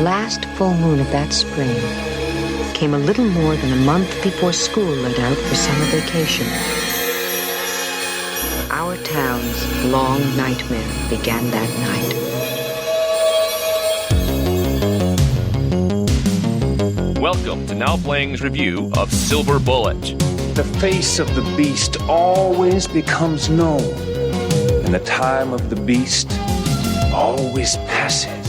last full moon of that spring came a little more than a month before school let out for summer vacation. Our town's long nightmare began that night. Welcome to Now Playing's review of Silver Bullet. The face of the beast always becomes known, and the time of the beast always passes.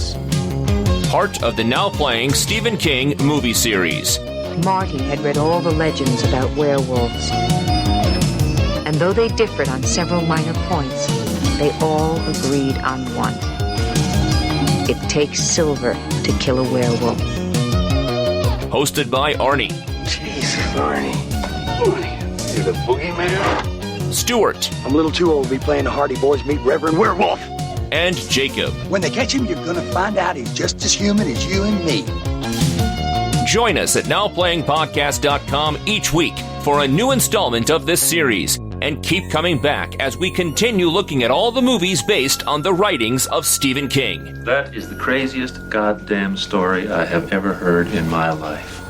Part of the Now Playing Stephen King movie series. Marty had read all the legends about werewolves. And though they differed on several minor points, they all agreed on one. It takes silver to kill a werewolf. Hosted by Arnie. Jesus, Arnie. You're the boogeyman? Stuart. I'm a little too old to be playing the Hardy Boys Meet Reverend Werewolf. And Jacob. When they catch him, you're gonna find out he's just as human as you and me. Join us at NowPlayingPodcast.com each week for a new installment of this series. And keep coming back as we continue looking at all the movies based on the writings of Stephen King. That is the craziest goddamn story I have ever heard in my life.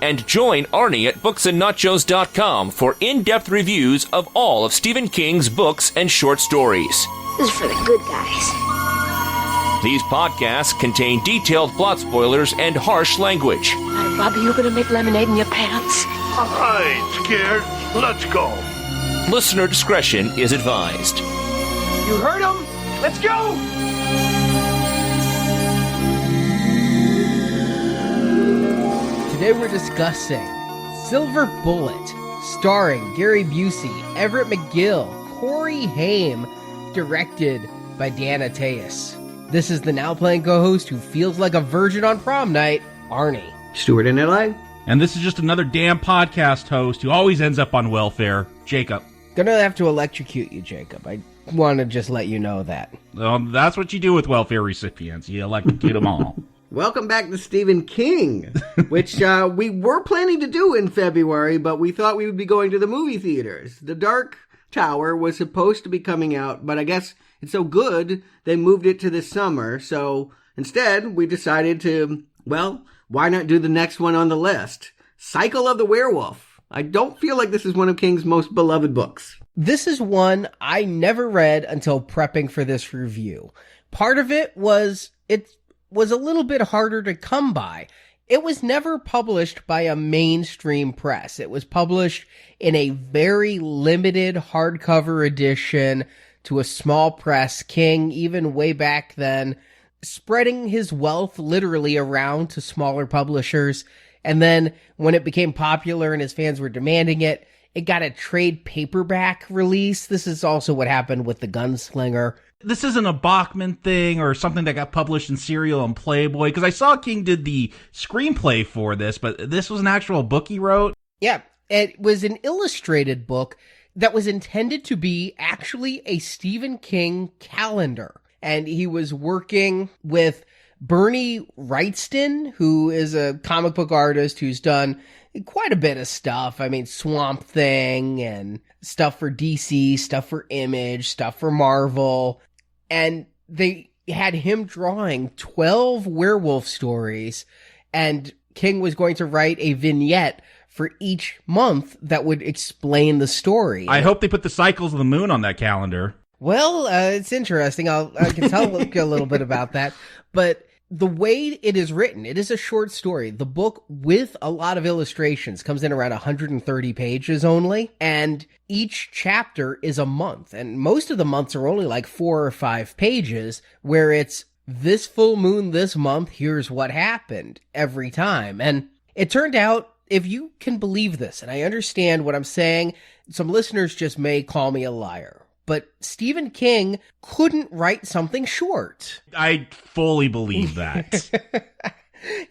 And join Arnie at booksandnachos.com for in-depth reviews of all of Stephen King's books and short stories. This is for the good guys. These podcasts contain detailed plot spoilers and harsh language. Bobby, you're gonna make lemonade in your pants. I ain't scared. Let's go. Listener discretion is advised. You heard him? Let's go! Today we're discussing Silver Bullet, starring Gary Busey, Everett McGill, Corey Haim, directed by Dan Attias. This is the Now Playing co-host who feels like a virgin on prom night, Arnie. Stuart in LA. And this is just another damn podcast host who always ends up on welfare, Jacob. Gonna have to electrocute you, Jacob. I want to just let you know that. That's what you do with welfare recipients. You electrocute them all. Welcome back to Stephen King, which we were planning to do in February, but we thought we would be going to the movie theaters. The Dark Tower was supposed to be coming out, but I guess it's so good they moved it to this summer. So instead, we decided to, well, why not do the next one on the list? Cycle of the Werewolf. I don't feel like this is one of King's most beloved books. This is one I never read until prepping for this review. Part of it was a little bit harder to come by. It was never published by a mainstream press. It was published in a very limited hardcover edition to a small press. King, even way back then, spreading his wealth literally around to smaller publishers. And then when it became popular and his fans were demanding it, it got a trade paperback release. This is also what happened with The Gunslinger. This isn't a Bachman thing or something that got published in Serial and Playboy, because I saw King did the screenplay for this, but this was an actual book he wrote. Yeah, it was an illustrated book that was intended to be actually a Stephen King calendar. And he was working with Bernie Wrightston, who is a comic book artist who's done quite a bit of stuff. I mean, Swamp Thing and stuff for DC, stuff for Image, stuff for Marvel. And they had him drawing 12 werewolf stories, and King was going to write a vignette for each month that would explain the story. I hope they put the cycles of the moon on that calendar. Well, it's interesting. I can tell a little bit about that. But the way it is written, it is a short story. The book, with a lot of illustrations, comes in around 130 pages only. And each chapter is a month. And most of the months are only like 4 or 5 pages, where it's this full moon this month, here's what happened every time. And it turned out, if you can believe this, and I understand what I'm saying, some listeners just may call me a liar, but Stephen King couldn't write something short. I fully believe that.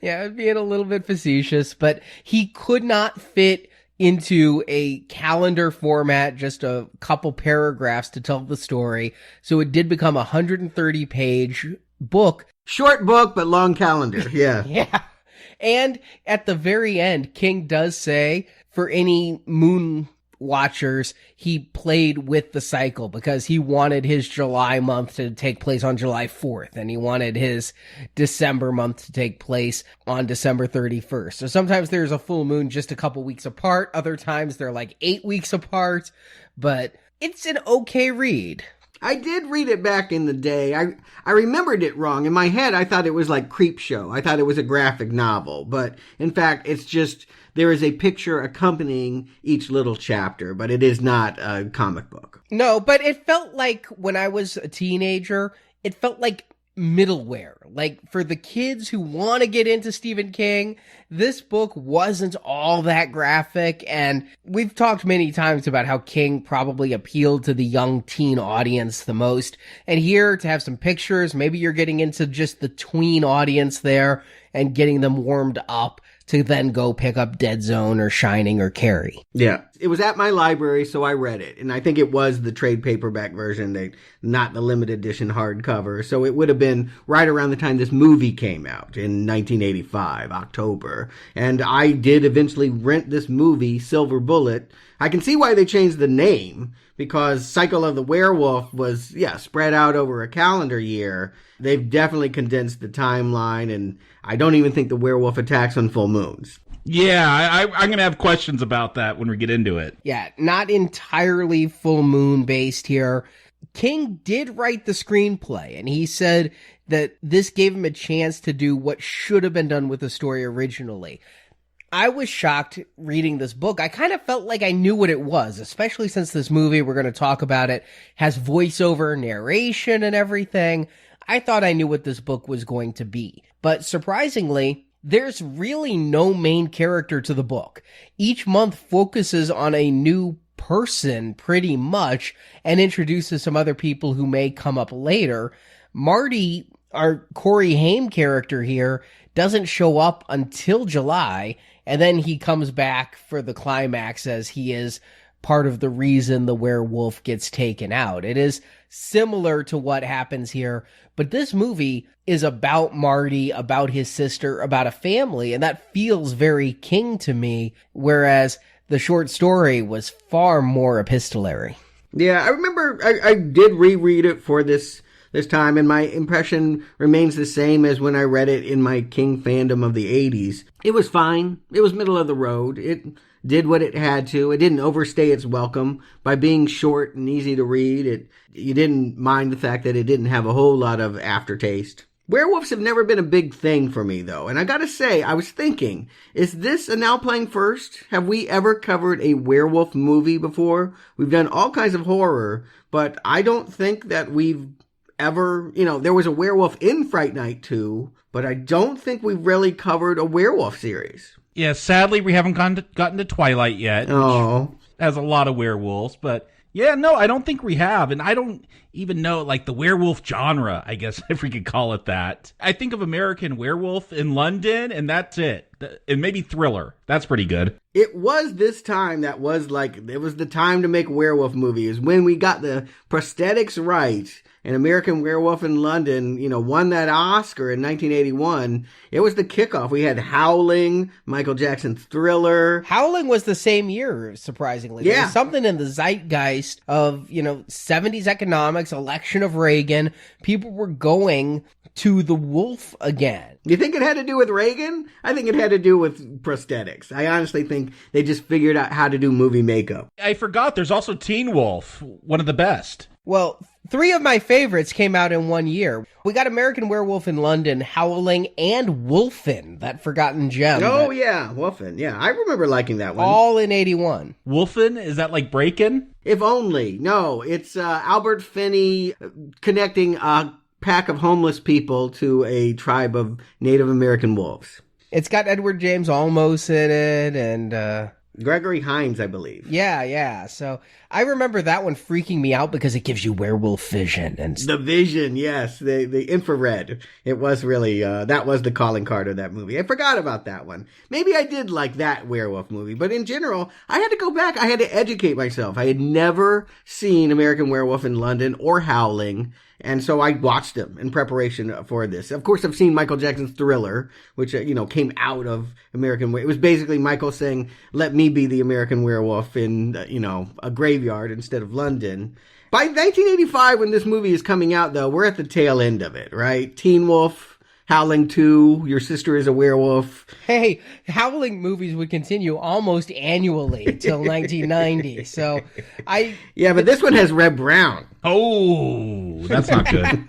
Yeah, being a little bit facetious, but he could not fit into a calendar format, just a couple paragraphs to tell the story. So it did become a 130-page book. Short book, but long calendar. Yeah. Yeah. And at the very end, King does say, for any moon watchers, he played with the cycle because he wanted his July month to take place on July 4th, and he wanted his December month to take place on December 31st. So sometimes there's a full moon just a couple weeks apart. Other times they're like 8 weeks apart, but it's an okay read. I did read it back in the day. I remembered it wrong. In my head, I thought it was like Creepshow. I thought it was a graphic novel. But in fact, it's just there is a picture accompanying each little chapter, but it is not a comic book. No, but it felt like when I was a teenager, it felt like middleware. Like for the kids who want to get into Stephen King, this book wasn't all that graphic, and we've talked many times about how King probably appealed to the young teen audience the most, and here to have some pictures, maybe you're getting into just the tween audience there and getting them warmed up to then go pick up Dead Zone or Shining or Carrie. Yeah. It was at my library, so I read it. And I think it was the trade paperback version, not the limited edition hardcover. So it would have been right around the time this movie came out in 1985, October. And I did eventually rent this movie, Silver Bullet. I can see why they changed the name, because Cycle of the Werewolf was, spread out over a calendar year. They've definitely condensed the timeline, and I don't even think the werewolf attacks on full moons. Yeah, I'm going to have questions about that when we get into it. Yeah, not entirely full moon based here. King did write the screenplay, and he said that this gave him a chance to do what should have been done with the story originally. I was shocked reading this book. I kind of felt like I knew what it was, especially since this movie, we're going to talk about it, has voiceover narration and everything. I thought I knew what this book was going to be. But surprisingly, there's really no main character to the book. Each month focuses on a new person pretty much and introduces some other people who may come up later. Marty, our Corey Haim character here, doesn't show up until July, and then he comes back for the climax as he is part of the reason the werewolf gets taken out. It is similar to what happens here, but this movie is about Marty, about his sister, about a family, and that feels very King to me, whereas the short story was far more epistolary. Yeah, I remember I did reread it for this time, and my impression remains the same as when I read it in my King fandom of the 80s. It was fine. It was middle of the road. It did what it had to. It didn't overstay its welcome by being short and easy to read. You didn't mind the fact that it didn't have a whole lot of aftertaste. Werewolves have never been a big thing for me, though. And I gotta say, I was thinking, is this a Now Playing First? Have we ever covered a werewolf movie before? We've done all kinds of horror, but I don't think that we've ever, there was a werewolf in Fright Night 2, but I don't think we've really covered a werewolf series. Yeah, sadly, we haven't gotten to Twilight yet, which has a lot of werewolves, but yeah, no, I don't think we have, and I don't even know, like, the werewolf genre, I guess, if we could call it that. I think of American Werewolf in London, and that's it. And maybe Thriller. That's pretty good. It was this time that was, it was the time to make werewolf movies, when we got the prosthetics right. And American Werewolf in London, won that Oscar in 1981. It was the kickoff. We had Howling, Michael Jackson's Thriller. Howling was the same year, surprisingly. Yeah. There was something in the zeitgeist of, 70s economics, election of Reagan. People were going to the wolf again. You think it had to do with Reagan? I think it had to do with prosthetics. I honestly think they just figured out how to do movie makeup. I forgot there's also Teen Wolf, one of the best. Well, 3 of my favorites came out in one year. We got American Werewolf in London, Howling, and Wolfen, that forgotten gem. Oh, yeah, Wolfen. Yeah, I remember liking that one. All in 81. Wolfen? Is that like Breakin'? If only. No, it's Albert Finney connecting a pack of homeless people to a tribe of Native American wolves. It's got Edward James Olmos in it, and Gregory Hines, I believe. Yeah. So I remember that one freaking me out because it gives you werewolf vision. And the vision, yes. The infrared. It was really, that was the calling card of that movie. I forgot about that one. Maybe I did like that werewolf movie. But in general, I had to go back. I had to educate myself. I had never seen American Werewolf in London or Howling. And so I watched them in preparation for this. Of course, I've seen Michael Jackson's Thriller, which, came out of American Werewolf. It was basically Michael saying, let me me be the American Werewolf in, a graveyard instead of London. By 1985, when this movie is coming out, though, we're at the tail end of it, right? Teen Wolf, Howling 2, Your Sister is a Werewolf. Hey, Howling movies would continue almost annually till 1990. So Yeah, but this one has Reb Brown. Oh, that's not good.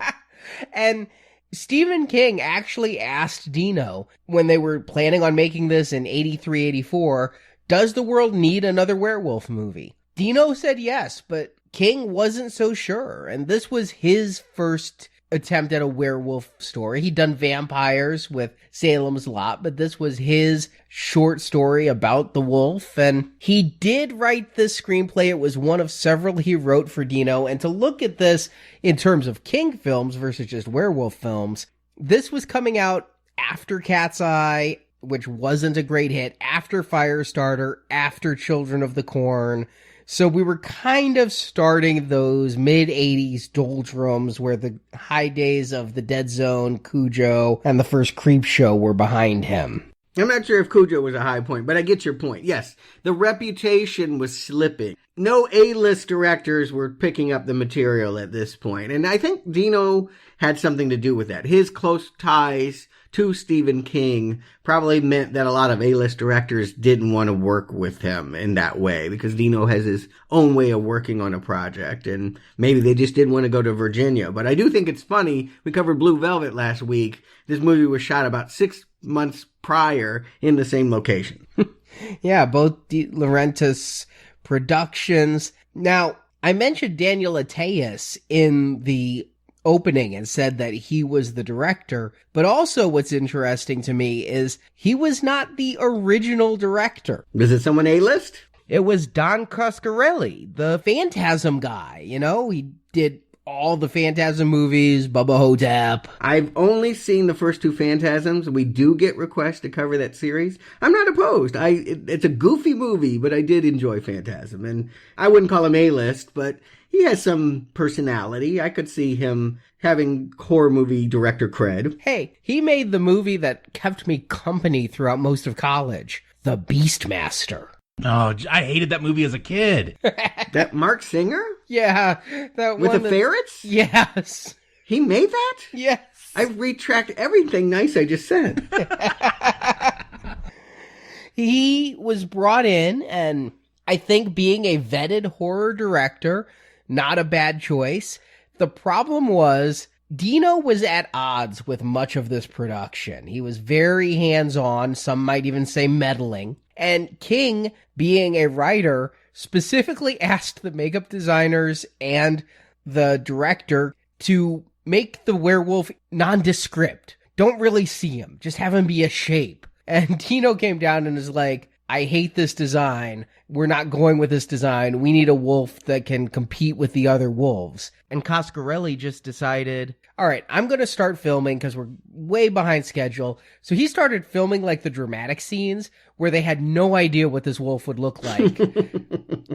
And Stephen King actually asked Dino when they were planning on making this in 83, 84, does the world need another werewolf movie? Dino said yes, but King wasn't so sure. And this was his first attempt at a werewolf story. He'd done vampires with Salem's Lot, but this was his short story about the wolf. And he did write this screenplay. It was one of several he wrote for Dino. And to look at this in terms of King films versus just werewolf films, this was coming out after Cat's Eye, which wasn't a great hit, after Firestarter, after Children of the Corn. So we were kind of starting those mid-80s doldrums where the high days of The Dead Zone, Cujo, and the first Creep Show were behind him. I'm not sure if Cujo was a high point, but I get your point. Yes, the reputation was slipping. No A-list directors were picking up the material at this point. And I think Dino had something to do with that. His close ties to Stephen King probably meant that a lot of A-list directors didn't want to work with him in that way because Dino has his own way of working on a project, and maybe they just didn't want to go to Virginia. But I do think it's funny. We covered Blue Velvet last week. This movie was shot about 6 months prior in the same location. Yeah, both De Laurentiis productions. Now, I mentioned Daniel Attias in the opening and said that he was the director, but also what's interesting to me is he was not the original director. Was it someone A-list? It was Don Coscarelli, the Phantasm guy. He did all the Phantasm movies, Bubba Hotep. I've only seen the first 2 Phantasms. We do get requests to cover that series. I'm not opposed. It's a goofy movie, but I did enjoy Phantasm. And I wouldn't call him A-list, but he has some personality. I could see him having horror movie director cred. Hey, he made the movie that kept me company throughout most of college, The Beastmaster. Oh, I hated that movie as a kid. That Mark Singer? Yeah. That With one the ferrets? Yes. He made that? Yes. I retract everything nice I just said. He was brought in, and I think being a vetted horror director, not a bad choice. The problem was Dino was at odds with much of this production. He was very hands-on, some might even say meddling. And King, being a writer, specifically asked the makeup designers and the director to make the werewolf nondescript. Don't really see him. Just have him be a shape. And Dino came down and is like, I hate this design. We're not going with this design. We need a wolf that can compete with the other wolves. And Coscarelli just decided, all right, I'm going to start filming because we're way behind schedule. So he started filming like the dramatic scenes where they had no idea what this wolf would look like.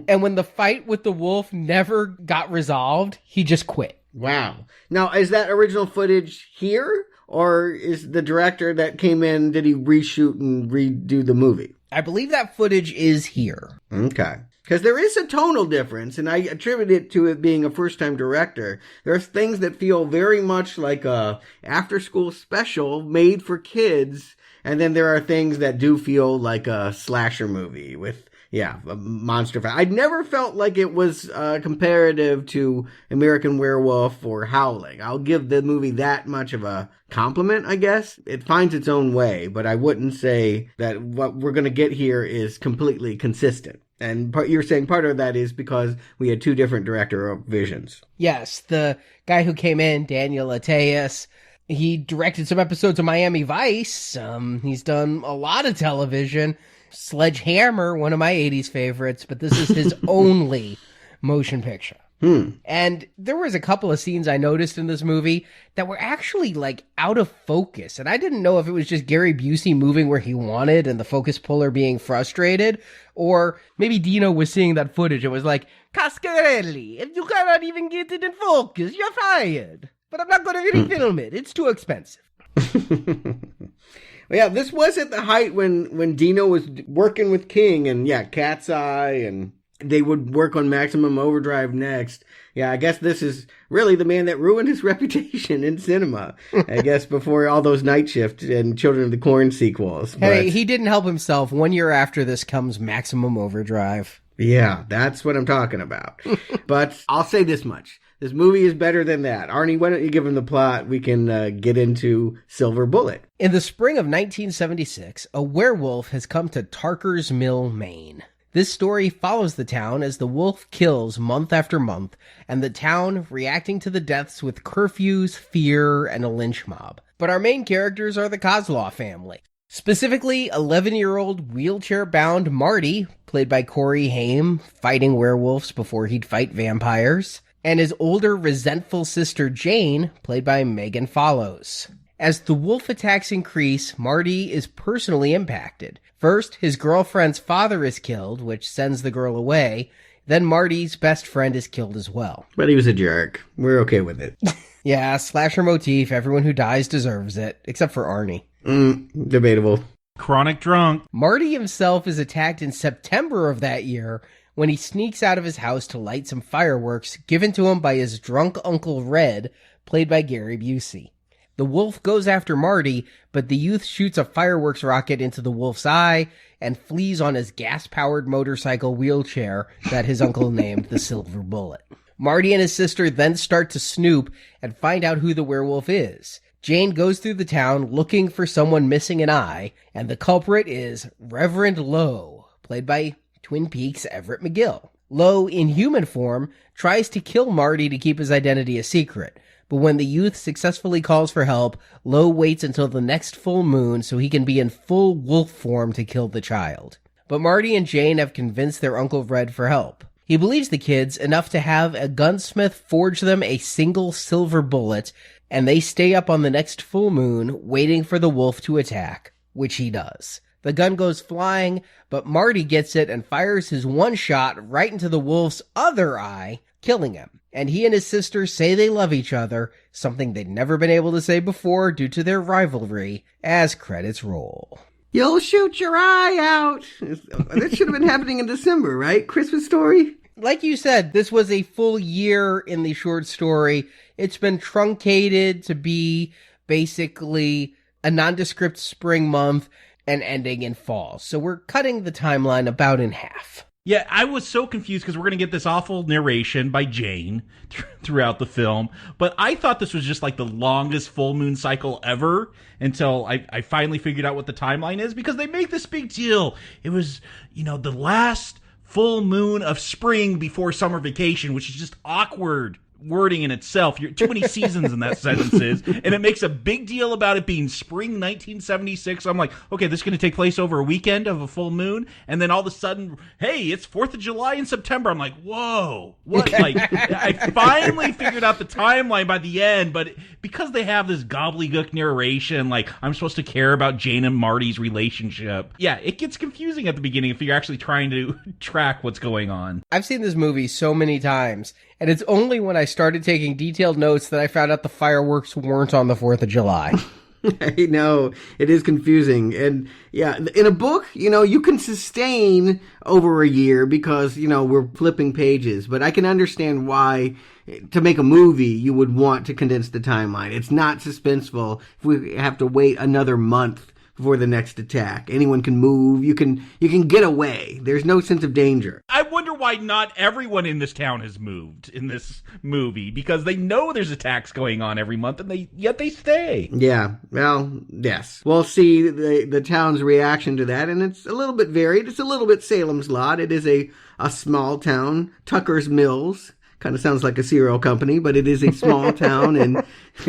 And when the fight with the wolf never got resolved, he just quit. Wow. Now, is that original footage here? Or is the director that came in, did he reshoot and redo the movie? I believe that footage is here. Okay. Because there is a tonal difference, and I attribute it to it being a first-time director. There's things that feel very much like a after-school special made for kids, and then there are things that do feel like a slasher movie with, a monster. I'd never felt like it was comparative to American Werewolf or Howling. I'll give the movie that much of a compliment, I guess. It finds its own way, but I wouldn't say that what we're going to get here is completely consistent. And you're saying part of that is because we had 2 different director visions. Yes, the guy who came in, Daniel Attias, he directed some episodes of Miami Vice. He's done a lot of television. Sledgehammer, one of my 80s favorites, but this is his only motion picture. And there was a couple of scenes I noticed in this movie that were actually like out of focus. And I didn't know if it was just Gary Busey moving where he wanted and the focus puller being frustrated, or maybe Dino was seeing that footage and was like, Coscarelli, if you cannot even get it in focus, you're fired. But I'm not going to refilm it. It's too expensive. Yeah, this was at the height when Dino was working with King and, Cat's Eye, and they would work on Maximum Overdrive next. Yeah, I guess this is really the man that ruined his reputation in cinema. I guess before all those Night Shift and Children of the Corn sequels. Hey, he didn't help himself. 1 year after this comes Maximum Overdrive. Yeah, that's what I'm talking about. But I'll say this much. This movie is better than that. Arnie, why don't you give him the plot? We can get into Silver Bullet. In the spring of 1976, a werewolf has come to Tarker's Mill, Maine. This story follows the town as the wolf kills month after month, and the town reacting to the deaths with curfews, fear, and a lynch mob. But our main characters are the Kozlov family. Specifically, 11-year-old wheelchair-bound Marty, played by Corey Haim, fighting werewolves before he'd fight vampires, and his older, resentful sister Jane, played by Megan Follows. As the wolf attacks increase, Marty is personally impacted. First, his girlfriend's father is killed, which sends the girl away. Then Marty's best friend is killed as well. But he was a jerk. We're okay with it. Yeah, slasher motif. Everyone who dies deserves it, except for Arnie. Debatable. Chronic drunk. Marty himself is attacked in September of that year when he sneaks out of his house to light some fireworks given to him by his drunk Uncle Red, played by Gary Busey. The wolf goes after Marty, but the youth shoots a fireworks rocket into the wolf's eye and flees on his gas-powered motorcycle wheelchair that his uncle named the Silver Bullet. Marty and his sister then start to snoop and find out who the werewolf is. Jane goes through the town looking for someone missing an eye, and the culprit is Reverend Lowe, played by Twin Peaks' Everett McGill. Lowe, in human form, tries to kill Marty to keep his identity a secret. But when the youth successfully calls for help, Lowe waits until the next full moon so he can be in full wolf form to kill the child. But Marty and Jane have convinced their Uncle Red for help. He believes the kids enough to have a gunsmith forge them a single silver bullet, and they stay up on the next full moon waiting for the wolf to attack, which he does. The gun goes flying, but Marty gets it and fires his one shot right into the wolf's other eye, killing him. And he and his sister say they love each other, something they'd never been able to say before due to their rivalry, as credits roll. You'll shoot your eye out. That should have been happening in December, right? Christmas Story? Like you said, this was a full year in the short story. It's been truncated to be basically a nondescript spring month and ending in fall. So we're cutting the timeline about in half. Yeah, I was so confused because we're going to get this awful narration by Jane throughout the film. But I thought this was just like the longest full moon cycle ever until I finally figured out what the timeline is, because they make this big deal. It was, the last full moon of spring before summer vacation, which is just awkward wording in itself. You're too many seasons in that sentence is, and it makes a big deal about it being spring 1976. I'm like, okay, this is going to take place over a weekend of a full moon, and then all of a sudden, hey, it's 4th of July in September. I'm like, whoa, what? Like, I finally figured out the timeline by the end, but because they have this gobbledygook narration, like, I'm supposed to care about Jane and Marty's relationship. Yeah, it gets confusing at the beginning if you're actually trying to track what's going on. I've seen this movie so many times, and it's only when I started taking detailed notes that I found out the fireworks weren't on the 4th of July. I know, it is confusing. And yeah, in a book, you can sustain over a year because, we're flipping pages. But I can understand why, to make a movie, you would want to condense the timeline. It's not suspenseful if we have to wait another month before the next attack. Anyone can move. You can get away. There's no sense of danger. I wonder why not everyone in this town has moved in this movie, because they know there's attacks going on every month, and yet they stay. Yeah, well, yes. We'll see the town's reaction to that, and it's a little bit varied. It's a little bit Salem's Lot. It is a small town, Tucker's Mills. Kind of sounds like a cereal company, but it is a small town in,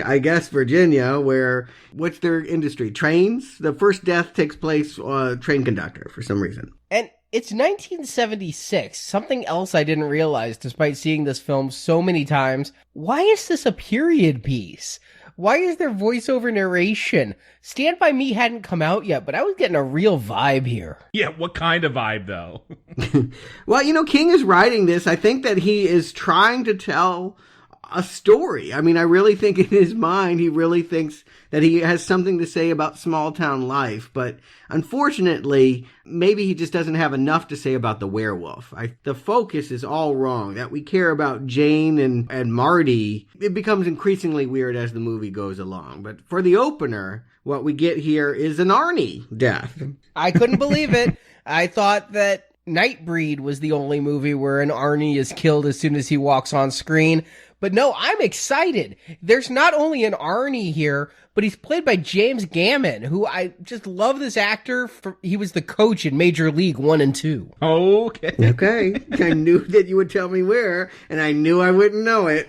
I guess, Virginia, where, what's their industry? Trains? The first death takes place train conductor for some reason. And it's 1976. Something else I didn't realize, despite seeing this film so many times. Why is this a period piece? Why is there voiceover narration? Stand By Me hadn't come out yet, but I was getting a real vibe here. Yeah, what kind of vibe, though? Well, King is writing this. I think that he is trying to tell a story. I mean, I really think in his mind, he really thinks that he has something to say about small town life. But unfortunately, maybe he just doesn't have enough to say about the werewolf. The focus is all wrong. That we care about Jane and Marty, it becomes increasingly weird as the movie goes along. But for the opener, what we get here is an Arnie death. I couldn't believe it. I thought that Nightbreed was the only movie where an Arnie is killed as soon as he walks on screen. But no, I'm excited. There's not only an Arnie here, but he's played by James Gammon, who I just love this actor. He was the coach in Major League 1 and 2. Okay. Okay. I knew that you would tell me where, and I knew I wouldn't know it.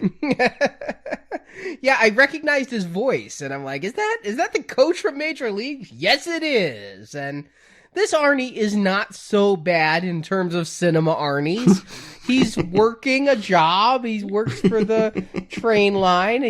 Yeah, I recognized his voice, and I'm like, is that the coach from Major League? Yes, it is. And this Arnie is not so bad in terms of cinema Arnies. He's working a job. He works for the train line.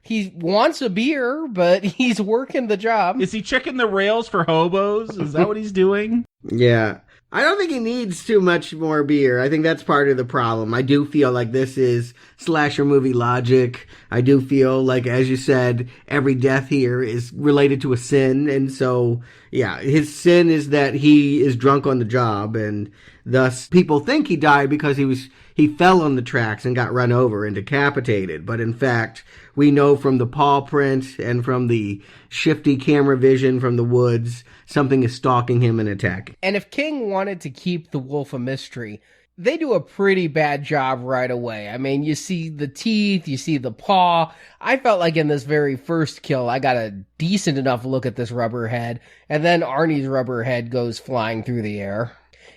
He wants a beer, but he's working the job. Is he checking the rails for hobos? Is that what he's doing? Yeah. I don't think he needs too much more beer. I think that's part of the problem. I do feel like this is slasher movie logic. I do feel like, as you said, every death here is related to a sin. And so, yeah, his sin is that he is drunk on the job, and thus people think he died because he fell on the tracks and got run over and decapitated. But in fact, we know from the paw print and from the shifty camera vision from the woods, something is stalking him and attacking. And if King wanted to keep the wolf a mystery, they do a pretty bad job right away. I mean, you see the teeth, you see the paw. I felt like in this very first kill, I got a decent enough look at this rubber head, and then Arnie's rubber head goes flying through the air.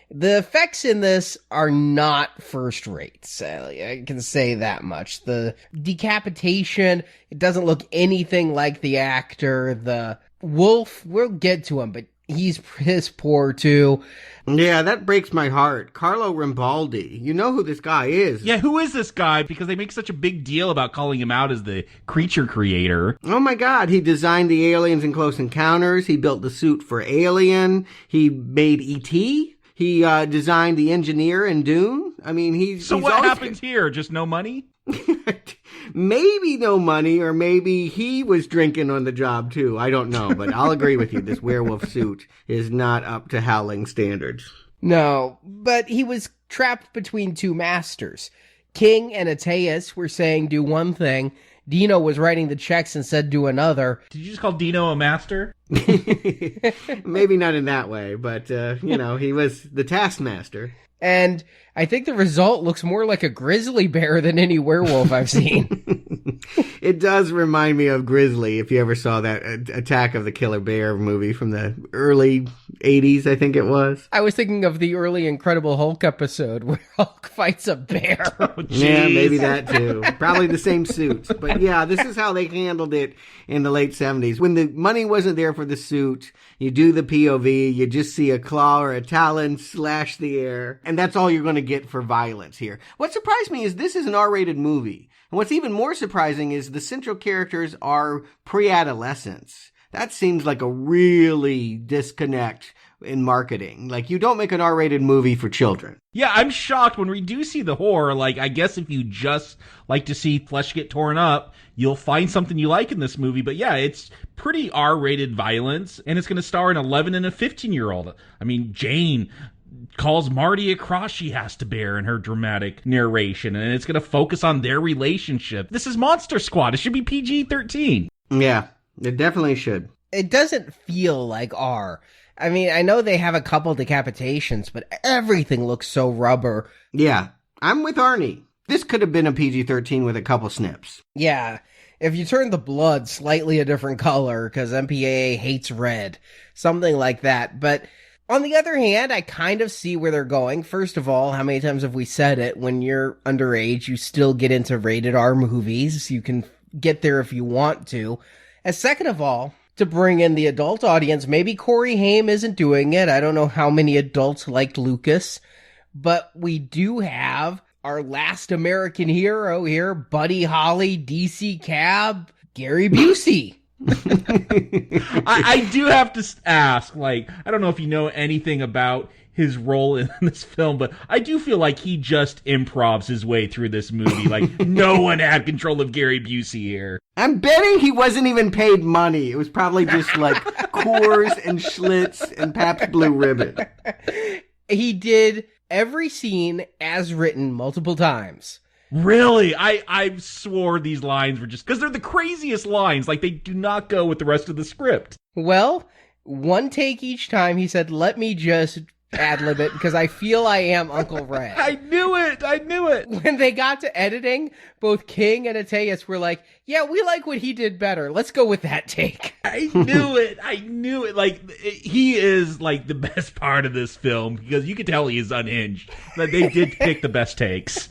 The effects in this are not first rates. I can say that much. The decapitation, it doesn't look anything like the actor. The wolf, we'll get to him, but he's piss poor too. Yeah, that breaks my heart. Carlo Rambaldi. You know who this guy is. Yeah, who is this guy? Because they make such a big deal about calling him out as the creature creator. Oh my God, he designed the aliens in Close Encounters. He built the suit for Alien. He made E.T., he designed the engineer in Dune. I mean, he's what happens here? Just no money? Maybe no money, or maybe he was drinking on the job too. I don't know, but I'll agree with you. This werewolf suit is not up to Howling standards. No, but he was trapped between two masters. King and Ateus were saying do one thing. Dino was writing the checks and said do another. Did you just call Dino a master? Maybe not in that way, but, he was the taskmaster. And I think the result looks more like a grizzly bear than any werewolf I've seen. It does remind me of Grizzly, if you ever saw that Attack of the Killer Bear movie from the early 80s, I think it was. I was thinking of the early Incredible Hulk episode where Hulk fights a bear. Oh, yeah, maybe that too. Probably the same suits. But yeah, this is how they handled it in the late 70s. When the money wasn't there for the suit, you do the POV, you just see a claw or a talon slash the air, and that's all you're going to get for violence here. What surprised me is this is an R-rated movie. And what's even more surprising is the central characters are pre-adolescents. That seems like a really disconnect in marketing. Like, you don't make an R-rated movie for children. Yeah, I'm shocked when we do see the horror. Like, I guess if you just like to see flesh get torn up, you'll find something you like in this movie. But yeah, it's pretty R-rated violence, and it's going to star an 11 and a 15-year-old. I mean, Jane calls Marty a cross she has to bear in her dramatic narration, and it's going to focus on their relationship. This is Monster Squad. It should be PG-13. Yeah, it definitely should. It doesn't feel like R. I mean, I know they have a couple decapitations, but everything looks so rubber. Yeah, I'm with Arnie. This could have been a PG-13 with a couple snips. Yeah, if you turn the blood slightly a different color, because MPAA hates red. Something like that, but on the other hand, I kind of see where they're going. First of all, how many times have we said it? When you're underage, you still get into rated R movies. You can get there if you want to. And second of all, to bring in the adult audience, maybe Corey Haim isn't doing it. I don't know how many adults liked Lucas. But we do have our last American hero here, Buddy Holly, DC Cab, Gary Busey. I do have to ask, like, I don't know if you know anything about his role in this film, but I do feel like he just improvs his way through this movie. Like, no one had control of Gary Busey here. I'm betting he wasn't even paid money. It was probably just like Coors and Schlitz and Pabst Blue Ribbon. He did every scene as written multiple times. Really? I swore these lines were just... because they're the craziest lines. Like, they do not go with the rest of the script. Well, one take each time, he said, let me just ad-lib it, because I feel I am Uncle Ray. I knew it! When they got to editing, both King and Attias were like, yeah, we like what he did better. Let's go with that take. I knew it. Like, he is, like, the best part of this film, because you can tell he is unhinged. But they did pick the best takes.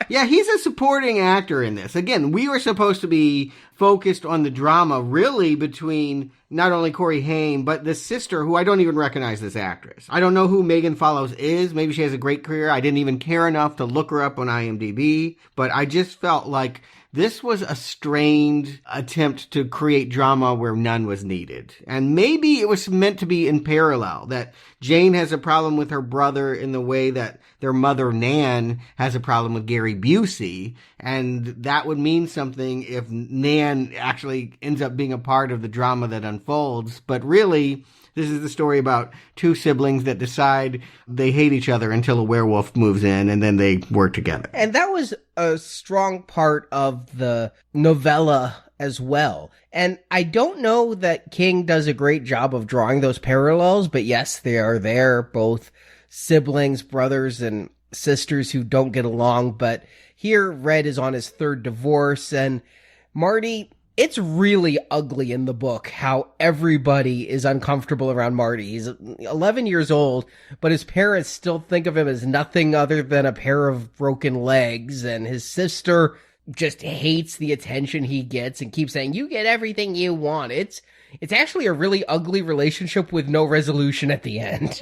Yeah, he's a supporting actor in this. Again, we were supposed to be focused on the drama, really, between not only Corey Haim, but the sister, who I don't even recognize this actress. I don't know who Megan Follows is. Maybe she has a great career. I didn't even care enough to look her up on IMDb. But I just felt like this was a strained attempt to create drama where none was needed. And maybe it was meant to be in parallel, that Jane has a problem with her brother in the way that their mother, Nan, has a problem with Gary Busey. And that would mean something if Nan actually ends up being a part of the drama that unfolds. But really, this is the story about two siblings that decide they hate each other until a werewolf moves in, and then they work together. And that was a strong part of the novella as well. And I don't know that King does a great job of drawing those parallels, but yes, they are there, both siblings, brothers, and sisters who don't get along. But here, Red is on his third divorce, and Marty... it's really ugly in the book how everybody is uncomfortable around Marty. He's 11 years old, but his parents still think of him as nothing other than a pair of broken legs, and his sister just hates the attention he gets and keeps saying, you get everything you want. It's actually a really ugly relationship with no resolution at the end.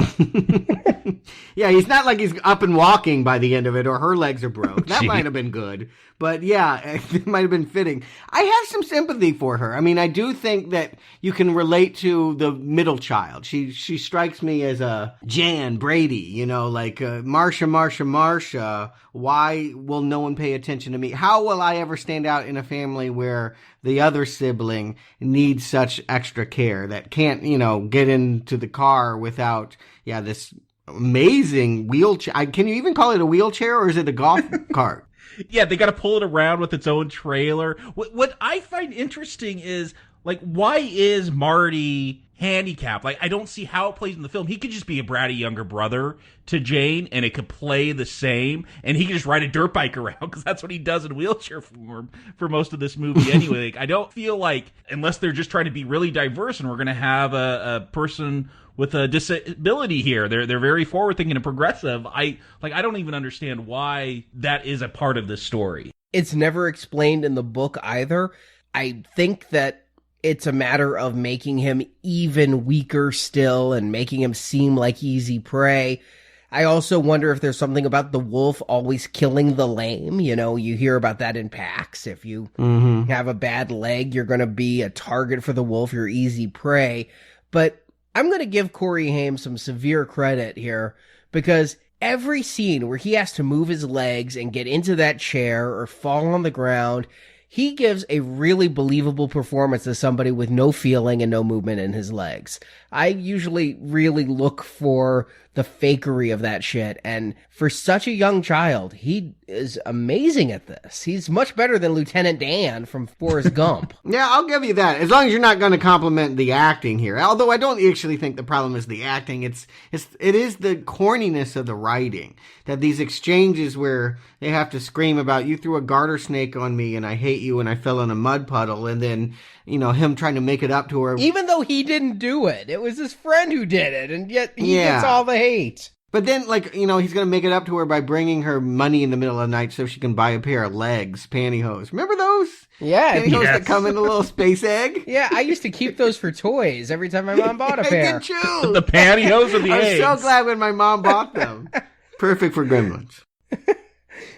Yeah, he's not like he's up and walking by the end of it, or her legs are broke. That might have been good. But yeah, it might have been fitting. I have some sympathy for her. I mean, I do think that you can relate to the middle child. She strikes me as a Jan Brady, you know, like Marsha. Why will no one pay attention to me? How will I ever stand out in a family where the other sibling needs such extra care, that can't, you know, get into the car without, this amazing wheelchair. Can you even call it a wheelchair, or is it a golf cart? Yeah, they got to pull it around with its own trailer. What I find interesting is, like, why is Marty handicapped? Like, I don't see how it plays in the film. He could just be a bratty younger brother to Jane, and it could play the same, and he could just ride a dirt bike around, because that's what he does in wheelchair form for most of this movie anyway. Like, I don't feel like, unless they're just trying to be really diverse, and we're going to have a person with a disability here. They're very forward-thinking and progressive. I don't even understand why that is a part of this story. It's never explained in the book either. I think that it's a matter of making him even weaker still and making him seem like easy prey. I also wonder if there's something about the wolf always killing the lame. You know, you hear about that in packs. If you have a bad leg, you're going to be a target for the wolf. You're easy prey. But I'm going to give Corey Haim some severe credit here, because every scene where he has to move his legs and get into that chair or fall on the ground, he gives a really believable performance as somebody with no feeling and no movement in his legs. I usually really look for the fakery of that shit, and for such a young child, he is amazing at this. He's much better than Lieutenant Dan from Forrest Gump. Yeah, I'll give you that, as long as you're not going to compliment the acting here. Although I don't actually think the problem is the acting. It is the corniness of the writing, that these exchanges where they have to scream about, you threw a garter snake on me and I hate you and I fell in a mud puddle, and then, you know, him trying to make it up to her. Even though he didn't do it. It was his friend who did it, and yet he gets all the hate. But then, like, you know, he's going to make it up to her by bringing her money in the middle of the night so she can buy a pair of legs, pantyhose. Remember those? Yeah. Pantyhose that come in a little space egg? Yeah, I used to keep those for toys every time my mom bought a pair. I did too. The pantyhose or the eggs? I was so glad when my mom bought them. Perfect for gremlins.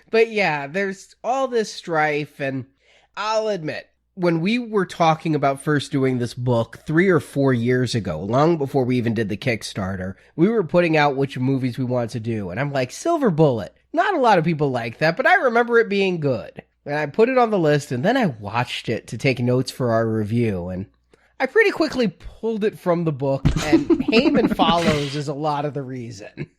But yeah, there's all this strife, and I'll admit, when we were talking about first doing this book 3 or 4 years ago, long before we even did the Kickstarter, we were putting out which movies we wanted to do. And I'm like, Silver Bullet. Not a lot of people like that, but I remember it being good. And I put it on the list, and then I watched it to take notes for our review. And I pretty quickly pulled it from the book, and Haim and Follows is a lot of the reason.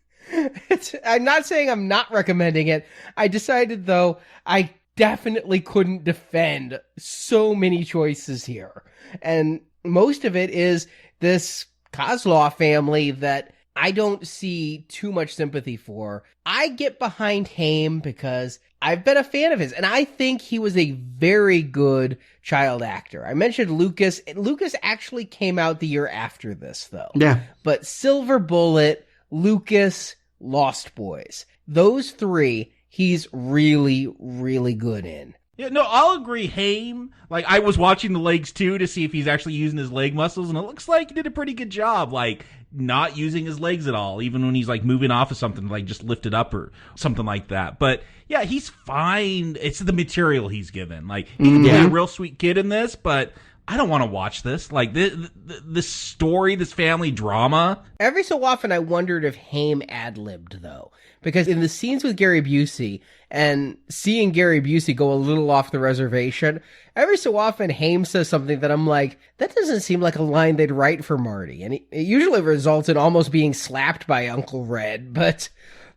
I'm not saying I'm not recommending it. I decided, though, I definitely couldn't defend so many choices here. And most of it is this Kozlov family that I don't see too much sympathy for. I get behind Haim because I've been a fan of his, and I think he was a very good child actor. I mentioned Lucas. Lucas actually came out the year after this, though. Yeah. But Silver Bullet, Lucas, Lost Boys, those three, he's really, really good in. Yeah, no, I'll agree. Haim, like, I was watching the legs too to see if he's actually using his leg muscles, and it looks like he did a pretty good job, like, not using his legs at all, even when he's, like, moving off of something, like, just lift it up or something like that. But, yeah, he's fine. It's the material he's given. Like, he can be a real sweet kid in this, but I don't want to watch this. Like, this story, this family drama. Every so often I wondered if Haim ad-libbed, though. Because in the scenes with Gary Busey, and seeing Gary Busey go a little off the reservation, every so often Haim says something that I'm like, that doesn't seem like a line they'd write for Marty. And it usually results in almost being slapped by Uncle Red, but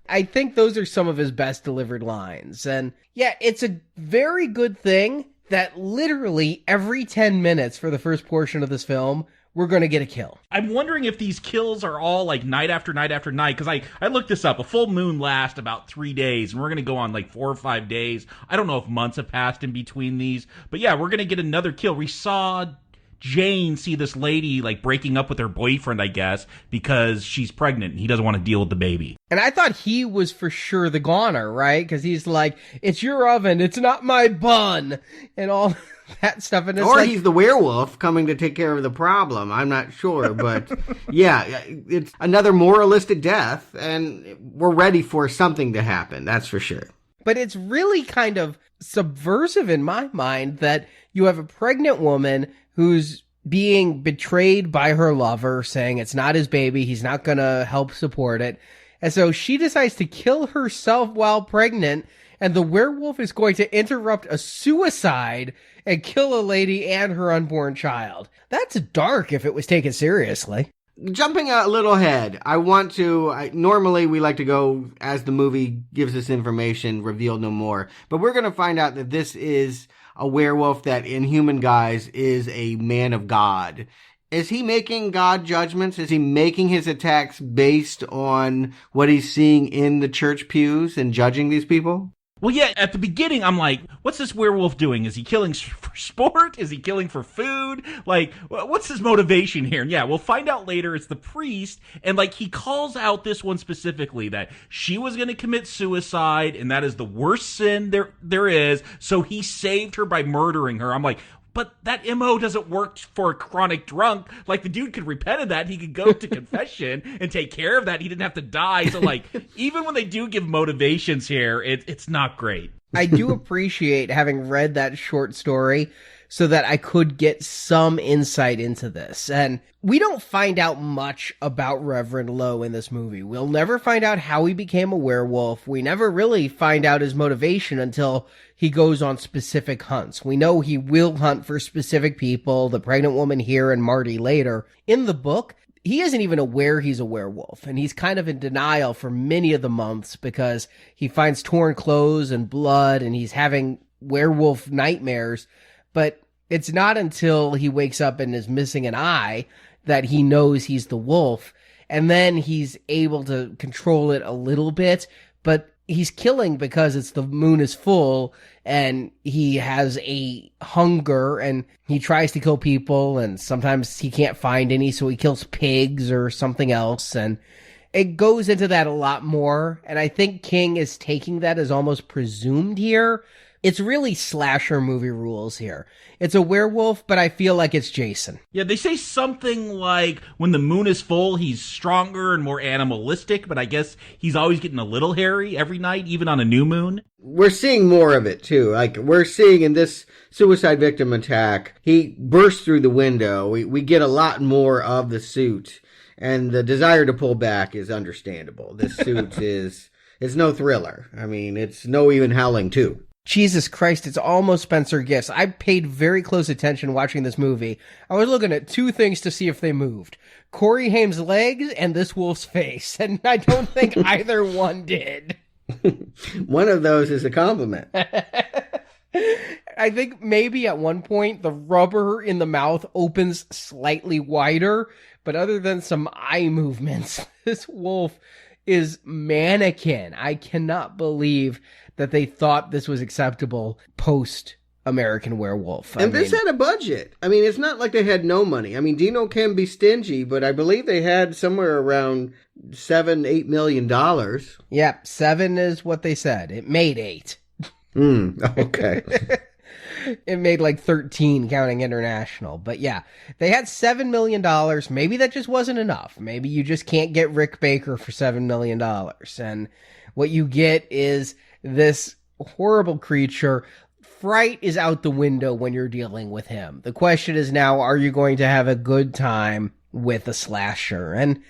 I think those are some of his best delivered lines. And yeah, it's a very good thing that literally every 10 minutes for the first portion of this film, we're going to get a kill. I'm wondering if these kills are all like night after night after night, because I looked this up. A full moon lasts about 3 days, and we're going to go on like 4 or 5 days. I don't know if months have passed in between these, but yeah, we're going to get another kill. We saw Jane see this lady like breaking up with her boyfriend, I guess, because she's pregnant and he doesn't want to deal with the baby. And I thought he was for sure the goner, right? Because he's like, it's your oven, it's not my bun, and all that stuff. And it's or like, he's the werewolf coming to take care of the problem. I'm not sure, but yeah, it's another moralistic death, and we're ready for something to happen, that's for sure. But it's really kind of subversive in my mind that you have a pregnant woman who's being betrayed by her lover, saying it's not his baby, he's not going to help support it. And so she decides to kill herself while pregnant, and the werewolf is going to interrupt a suicide and kill a lady and her unborn child. That's dark if it was taken seriously. Jumping a little ahead, normally we like to go as the movie gives us information, reveal no more. But we're going to find out that this is a werewolf that in human guise is a man of God. Is he making God judgments? Is he making his attacks based on what he's seeing in the church pews and judging these people? Well, yeah, at the beginning, I'm like, what's this werewolf doing? Is he killing for sport? Is he killing for food? Like, what's his motivation here? And yeah, we'll find out later it's the priest, and like, he calls out this one specifically, that she was going to commit suicide, and that is the worst sin there is, so he saved her by murdering her. I'm like, but that MO doesn't work for a chronic drunk. Like, the dude could repent of that. He could go to confession and take care of that. He didn't have to die. So, like, even when they do give motivations here, it's not great. I do appreciate having read that short story so that I could get some insight into this. And we don't find out much about Reverend Lowe in this movie. We'll never find out how he became a werewolf. We never really find out his motivation until he goes on specific hunts. We know he will hunt for specific people, the pregnant woman here and Marty later. In the book, he isn't even aware he's a werewolf, and he's kind of in denial for many of the months because he finds torn clothes and blood, and he's having werewolf nightmares. But it's not until he wakes up and is missing an eye that he knows he's the wolf, and then he's able to control it a little bit, but he's killing because the moon is full, and he has a hunger, and he tries to kill people, and sometimes he can't find any, so he kills pigs or something else, and it goes into that a lot more, and I think King is taking that as almost presumed here. It's really slasher movie rules here. It's a werewolf, but I feel like it's Jason. Yeah, they say something like when the moon is full, he's stronger and more animalistic, but I guess he's always getting a little hairy every night, even on a new moon. We're seeing more of it, too. Like, we're seeing in this suicide victim attack, he bursts through the window. We get a lot more of the suit, and the desire to pull back is understandable. This suit is no thriller. I mean, it's no even Howling 2. Jesus Christ, it's almost Spencer Gifts. I paid very close attention watching this movie. I was looking at two things to see if they moved. Corey Haim's legs and this wolf's face, and I don't think either one did. One of those is a compliment. I think maybe at one point the rubber in the mouth opens slightly wider, but other than some eye movements, this wolf is mannequin. I cannot believe that they thought this was acceptable post American Werewolf. This had a budget. I mean, it's not like they had no money. I mean, Dino can be stingy, but I believe they had somewhere around $7-8 million. Yeah, 7 is what they said. It made 8. Okay. It made like 13 counting international. But yeah, they had $7 million. Maybe that just wasn't enough. Maybe you just can't get Rick Baker for $7 million. And what you get is this horrible creature. Fright is out the window when you're dealing with him. The question is now, are you going to have a good time with a slasher? And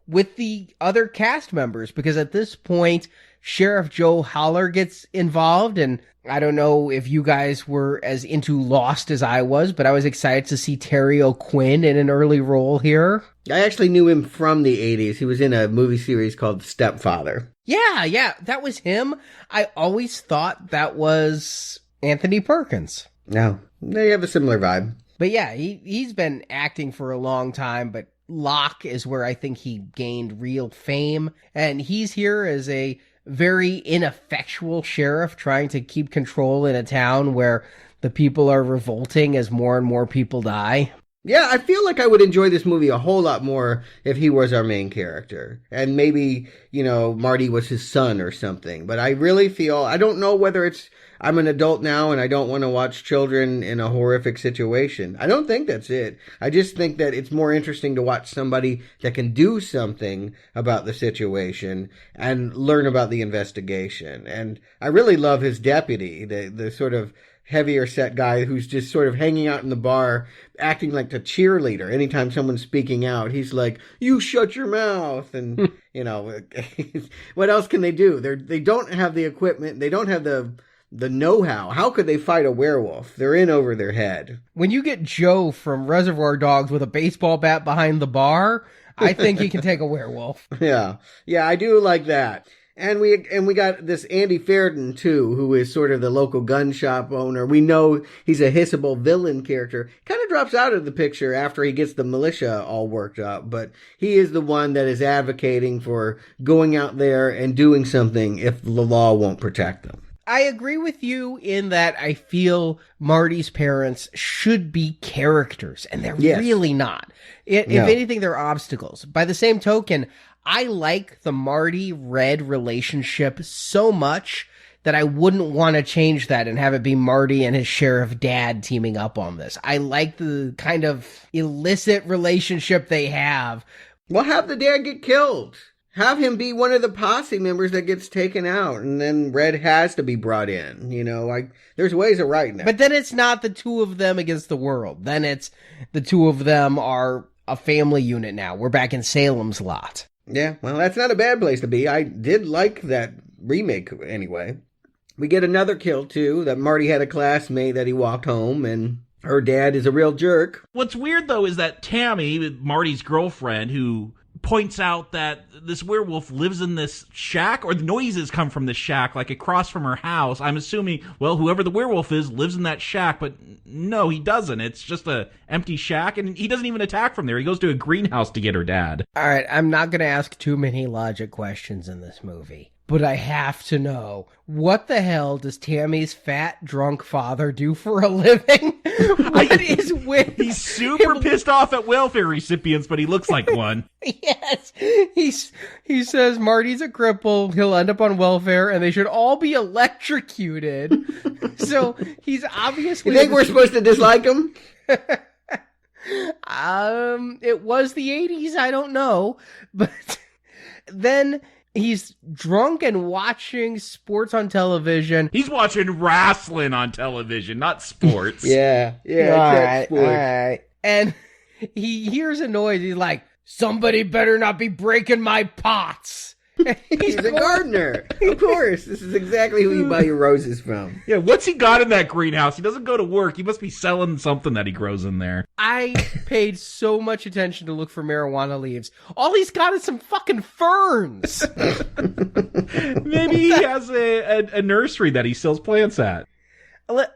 with the other cast members, because at this point, Sheriff Joe Haller gets involved, and I don't know if you guys were as into Lost as I was, but I was excited to see Terry O'Quinn in an early role here. I actually knew him from the 80s. He was in a movie series called Stepfather. Yeah, that was him. I always thought that was Anthony Perkins. No, they have a similar vibe. But yeah, he's been acting for a long time, but Locke is where I think he gained real fame. And he's here as a very ineffectual sheriff trying to keep control in a town where the people are revolting as more and more people die. Yeah, I feel like I would enjoy this movie a whole lot more if he was our main character. And maybe, Marty was his son or something. But I really feel, I don't know whether I'm an adult now and I don't want to watch children in a horrific situation. I don't think that's it. I just think that it's more interesting to watch somebody that can do something about the situation and learn about the investigation. And I really love his deputy, the sort of heavier set guy who's just sort of hanging out in the bar, acting like the cheerleader. Anytime someone's speaking out, he's like, "You shut your mouth." And, what else can they do? They don't have the equipment. They don't have the know-how. How could they fight a werewolf? They're in over their head. When you get Joe from Reservoir Dogs with a baseball bat behind the bar, I think he can take a werewolf. Yeah, I do like that. And we got this Andy Fairden, too, who is sort of the local gun shop owner. We know he's a hissable villain character. Kind of drops out of the picture after he gets the militia all worked up. But he is the one that is advocating for going out there and doing something if the law won't protect them. I agree with you in that I feel Marty's parents should be characters, and they're really not. If anything, they're obstacles. By the same token, I like the Marty-Red relationship so much that I wouldn't want to change that and have it be Marty and his sheriff dad teaming up on this. I like the kind of illicit relationship they have. Well, have the dad get killed. Have him be one of the posse members that gets taken out, and then Red has to be brought in. There's ways of writing it. But then it's not the two of them against the world. Then it's the two of them are a family unit now. We're back in Salem's lot. Yeah, well, that's not a bad place to be. I did like that remake anyway. We get another kill, too, that Marty had a classmate that he walked home, and her dad is a real jerk. What's weird, though, is that Tammy, Marty's girlfriend, who points out that this werewolf lives in this shack, or the noises come from this shack, like across from her house. I'm assuming, well, whoever the werewolf is lives in that shack, but no, he doesn't. It's just a empty shack, and he doesn't even attack from there. He goes to a greenhouse to get her dad. All right, I'm not going to ask too many logic questions in this movie, but I have to know, what the hell does Tammy's fat, drunk father do for a living? What is with He's super pissed off at welfare recipients, but he looks like one. Yes. He says Marty's a cripple, he'll end up on welfare, and they should all be electrocuted. So he's obviously... You think we're supposed to dislike him? It was the 80s, I don't know. But then he's drunk and watching sports on television. He's watching wrestling on television, not sports. Yeah. All right. And he hears a noise. He's like, somebody better not be breaking my pots. He's a gardener. Of course. This is exactly who you buy your roses from. Yeah, what's he got in that greenhouse? He doesn't go to work. He must be selling something that he grows in there. I paid so much attention to look for marijuana leaves. All he's got is some fucking ferns. Maybe he has a nursery that he sells plants at.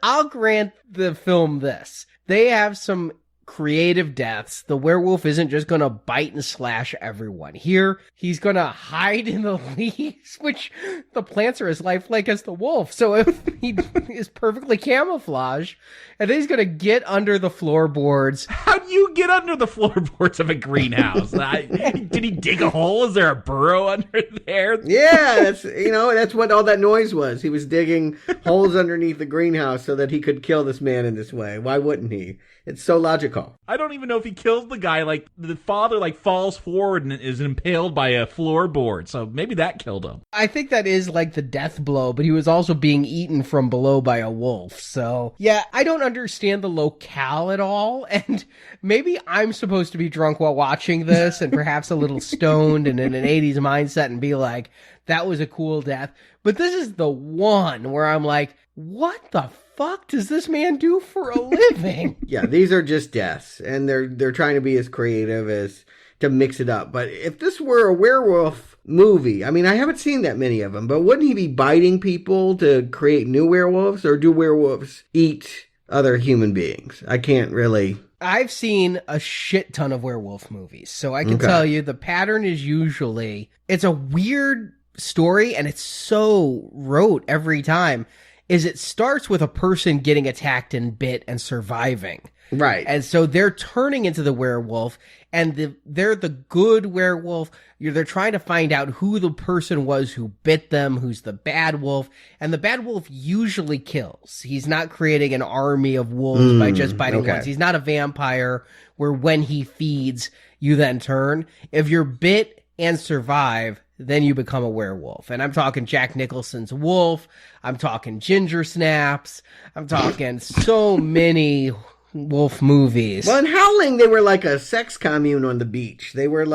I'll grant the film this. They have some creative deaths. The werewolf isn't just going to bite and slash everyone. Here, he's going to hide in the leaves, which the plants are as lifelike as the wolf. So if he is perfectly camouflaged, and then he's going to get under the floorboards. How do you get under the floorboards of a greenhouse? Did he dig a hole? Is there a burrow under there? Yeah, that's what all that noise was. He was digging holes underneath the greenhouse so that he could kill this man in this way. Why wouldn't he? It's so logical. I don't even know if he kills the guy. Like, the father, falls forward and is impaled by a floorboard. So maybe that killed him. I think that is like the death blow, but he was also being eaten from below by a wolf. So, yeah, I don't understand the locale at all. And maybe I'm supposed to be drunk while watching this and perhaps a little stoned and in an 80s mindset and be like, that was a cool death. But this is the one where I'm like, what the fuck does this man do for a living? Yeah, these are just deaths, and they're trying to be as creative as to mix it up. But if this were a werewolf movie, I mean, I haven't seen that many of them, but wouldn't he be biting people to create new werewolves, or do werewolves eat other human beings? I can't really... I've seen a shit ton of werewolf movies, so I can tell you the pattern is usually, it's a weird story, and it's so rote every time. Is it starts with a person getting attacked and bit and surviving. Right. And so they're turning into the werewolf, and they're the good werewolf. They're trying to find out who the person was who bit them, who's the bad wolf. And the bad wolf usually kills. He's not creating an army of wolves by just biting ones. He's not a vampire where when he feeds, you then turn. If you're bit and survive, then you become a werewolf. And I'm talking Jack Nicholson's Wolf. I'm talking Ginger Snaps. I'm talking so many wolf movies. Well, in Howling, they were like a sex commune on the beach. They were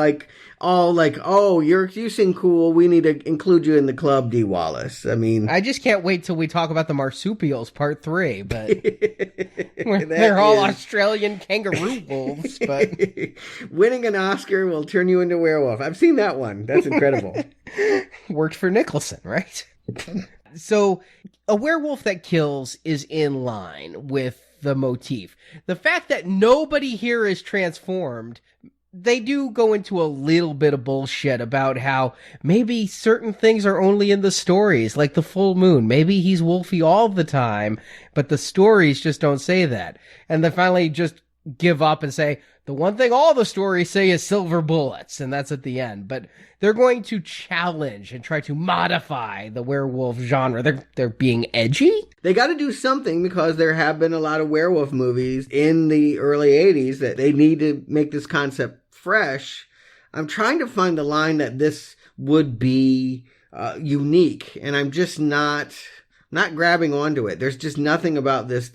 all like, oh, you seem cool. We need to include you in the club, D. Wallace. I mean... I just can't wait till we talk about the Marsupials Part 3, but... they're all Australian kangaroo wolves, but... Winning an Oscar will turn you into a werewolf. I've seen that one. That's incredible. Worked for Nicholson, right? So, a werewolf that kills is in line with the motif. The fact that nobody here is transformed... They do go into a little bit of bullshit about how maybe certain things are only in the stories, like the full moon. Maybe he's wolfy all the time, but the stories just don't say that. And they finally just give up and say, the one thing all the stories say is silver bullets, and that's at the end. But they're going to challenge and try to modify the werewolf genre. They're being edgy? They got to do something because there have been a lot of werewolf movies in the early 80s that they need to make this concept fresh. I'm trying to find the line that this would be unique, and I'm just not grabbing onto it. There's just nothing about this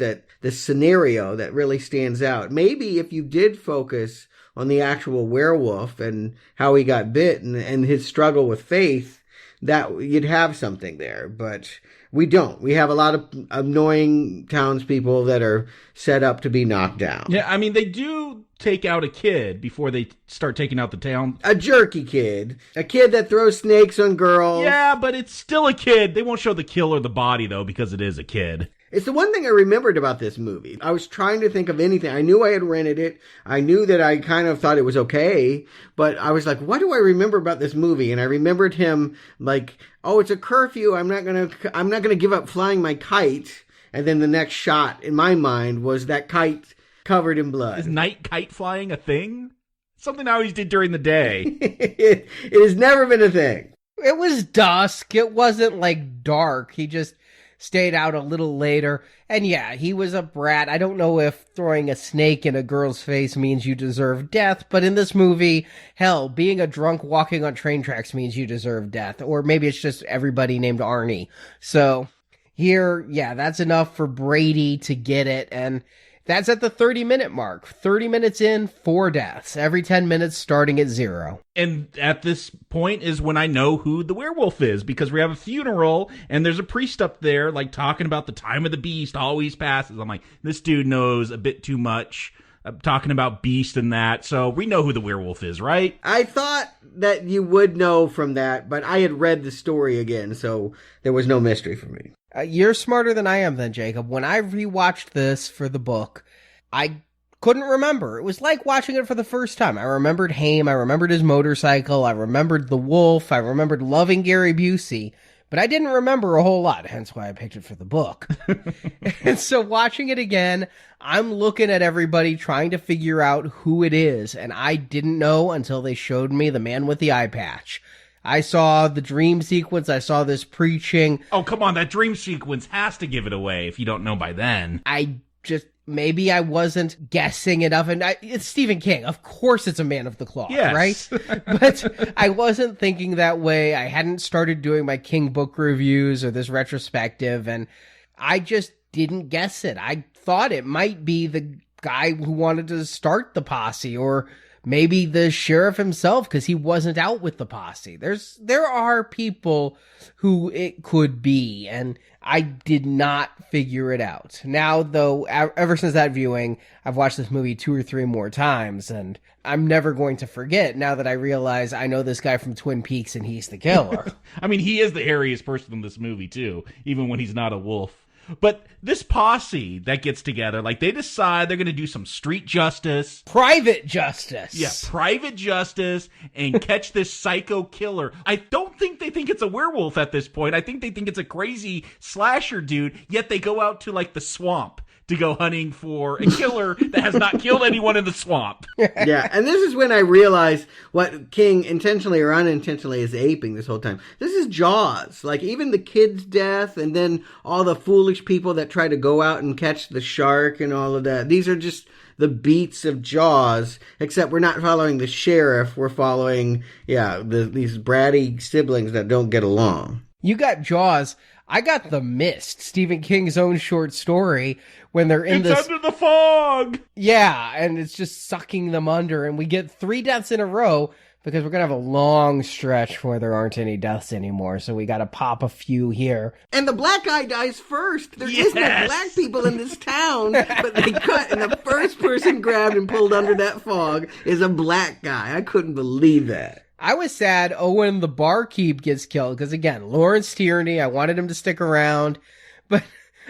scenario that really stands out. Maybe if you did focus on the actual werewolf and how he got bit and his struggle with faith, that you'd have something there, but we don't. We have a lot of annoying townspeople that are set up to be knocked down. Yeah, I mean, they do take out a kid before they start taking out the town. A jerky kid. A kid that throws snakes on girls. Yeah, but it's still a kid. They won't show the kill or the body, though, because it is a kid. It's the one thing I remembered about this movie. I was trying to think of anything. I knew I had rented it. I knew that I kind of thought it was okay. But I was like, what do I remember about this movie? And I remembered him like, oh, it's a curfew. I'm not gonna give up flying my kite. And then the next shot in my mind was that kite covered in blood. Is night kite flying a thing? Something I always did during the day. It has never been a thing. It was dusk. It wasn't like dark. He just stayed out a little later. And yeah, he was a brat. I don't know if throwing a snake in a girl's face means you deserve death, but in this movie, hell, being a drunk walking on train tracks means you deserve death. Or maybe it's just everybody named Arnie. So here, yeah, that's enough for Brady to get it. And that's at the 30-minute mark. 30 minutes in, 4 deaths. Every 10 minutes starting at 0. And at this point is when I know who the werewolf is, because we have a funeral and there's a priest up there like talking about the time of the beast always passes. I'm like, this dude knows a bit too much. I'm talking about beast and that. So we know who the werewolf is, right? I thought that you would know from that, but I had read the story again, so there was no mystery for me. You're smarter than I am then, Jacob. When I rewatched this for the book, I couldn't remember. It was like watching it for the first time. I remembered Haim, I remembered his motorcycle, I remembered the wolf, I remembered loving Gary Busey, but I didn't remember a whole lot, hence why I picked it for the book. And so watching it again, I'm looking at everybody trying to figure out who it is, and I didn't know until they showed me the man with the eye patch. I saw the dream sequence. I saw this preaching. Oh, come on. That dream sequence has to give it away if you don't know by then. Maybe I wasn't guessing enough. And it's Stephen King. Of course it's a man of the cloth, yes. Right? But I wasn't thinking that way. I hadn't started doing my King book reviews or this retrospective. And I just didn't guess it. I thought it might be the guy who wanted to start the posse, or maybe the sheriff himself, because he wasn't out with the posse. There are people who it could be, and I did not figure it out. Now, though, ever since that viewing, I've watched this movie 2 or 3 more times, and I'm never going to forget now that I realize I know this guy from Twin Peaks and he's the killer. I mean, he is the hairiest person in this movie, too, even when he's not a wolf. But this posse that gets together, like, they decide they're going to do some street justice. Private justice. Yeah, private justice, and catch this psycho killer. I don't think they think it's a werewolf at this point. I think they think it's a crazy slasher dude, yet they go out to, like, the swamp to go hunting for a killer that has not killed anyone in the swamp. Yeah, and this is when I realized what King intentionally or unintentionally is aping this whole time. This is Jaws. Like, even the kid's death, and then all the foolish people that try to go out and catch the shark and all of that. These are just the beats of Jaws, except we're not following the sheriff. We're following, these bratty siblings that don't get along. You got Jaws. I got The Mist, Stephen King's own short story, when they're in It's under the fog! Yeah, and it's just sucking them under, and we get 3 deaths in a row, because we're going to have a long stretch where there aren't any deaths anymore, so we got to pop a few here. And the black guy dies first. There is no black people in this town, but they cut, and the first person grabbed and pulled under that fog is a black guy. I couldn't believe that. I was sad Owen the barkeep gets killed, because again, Lawrence Tierney, I wanted him to stick around, but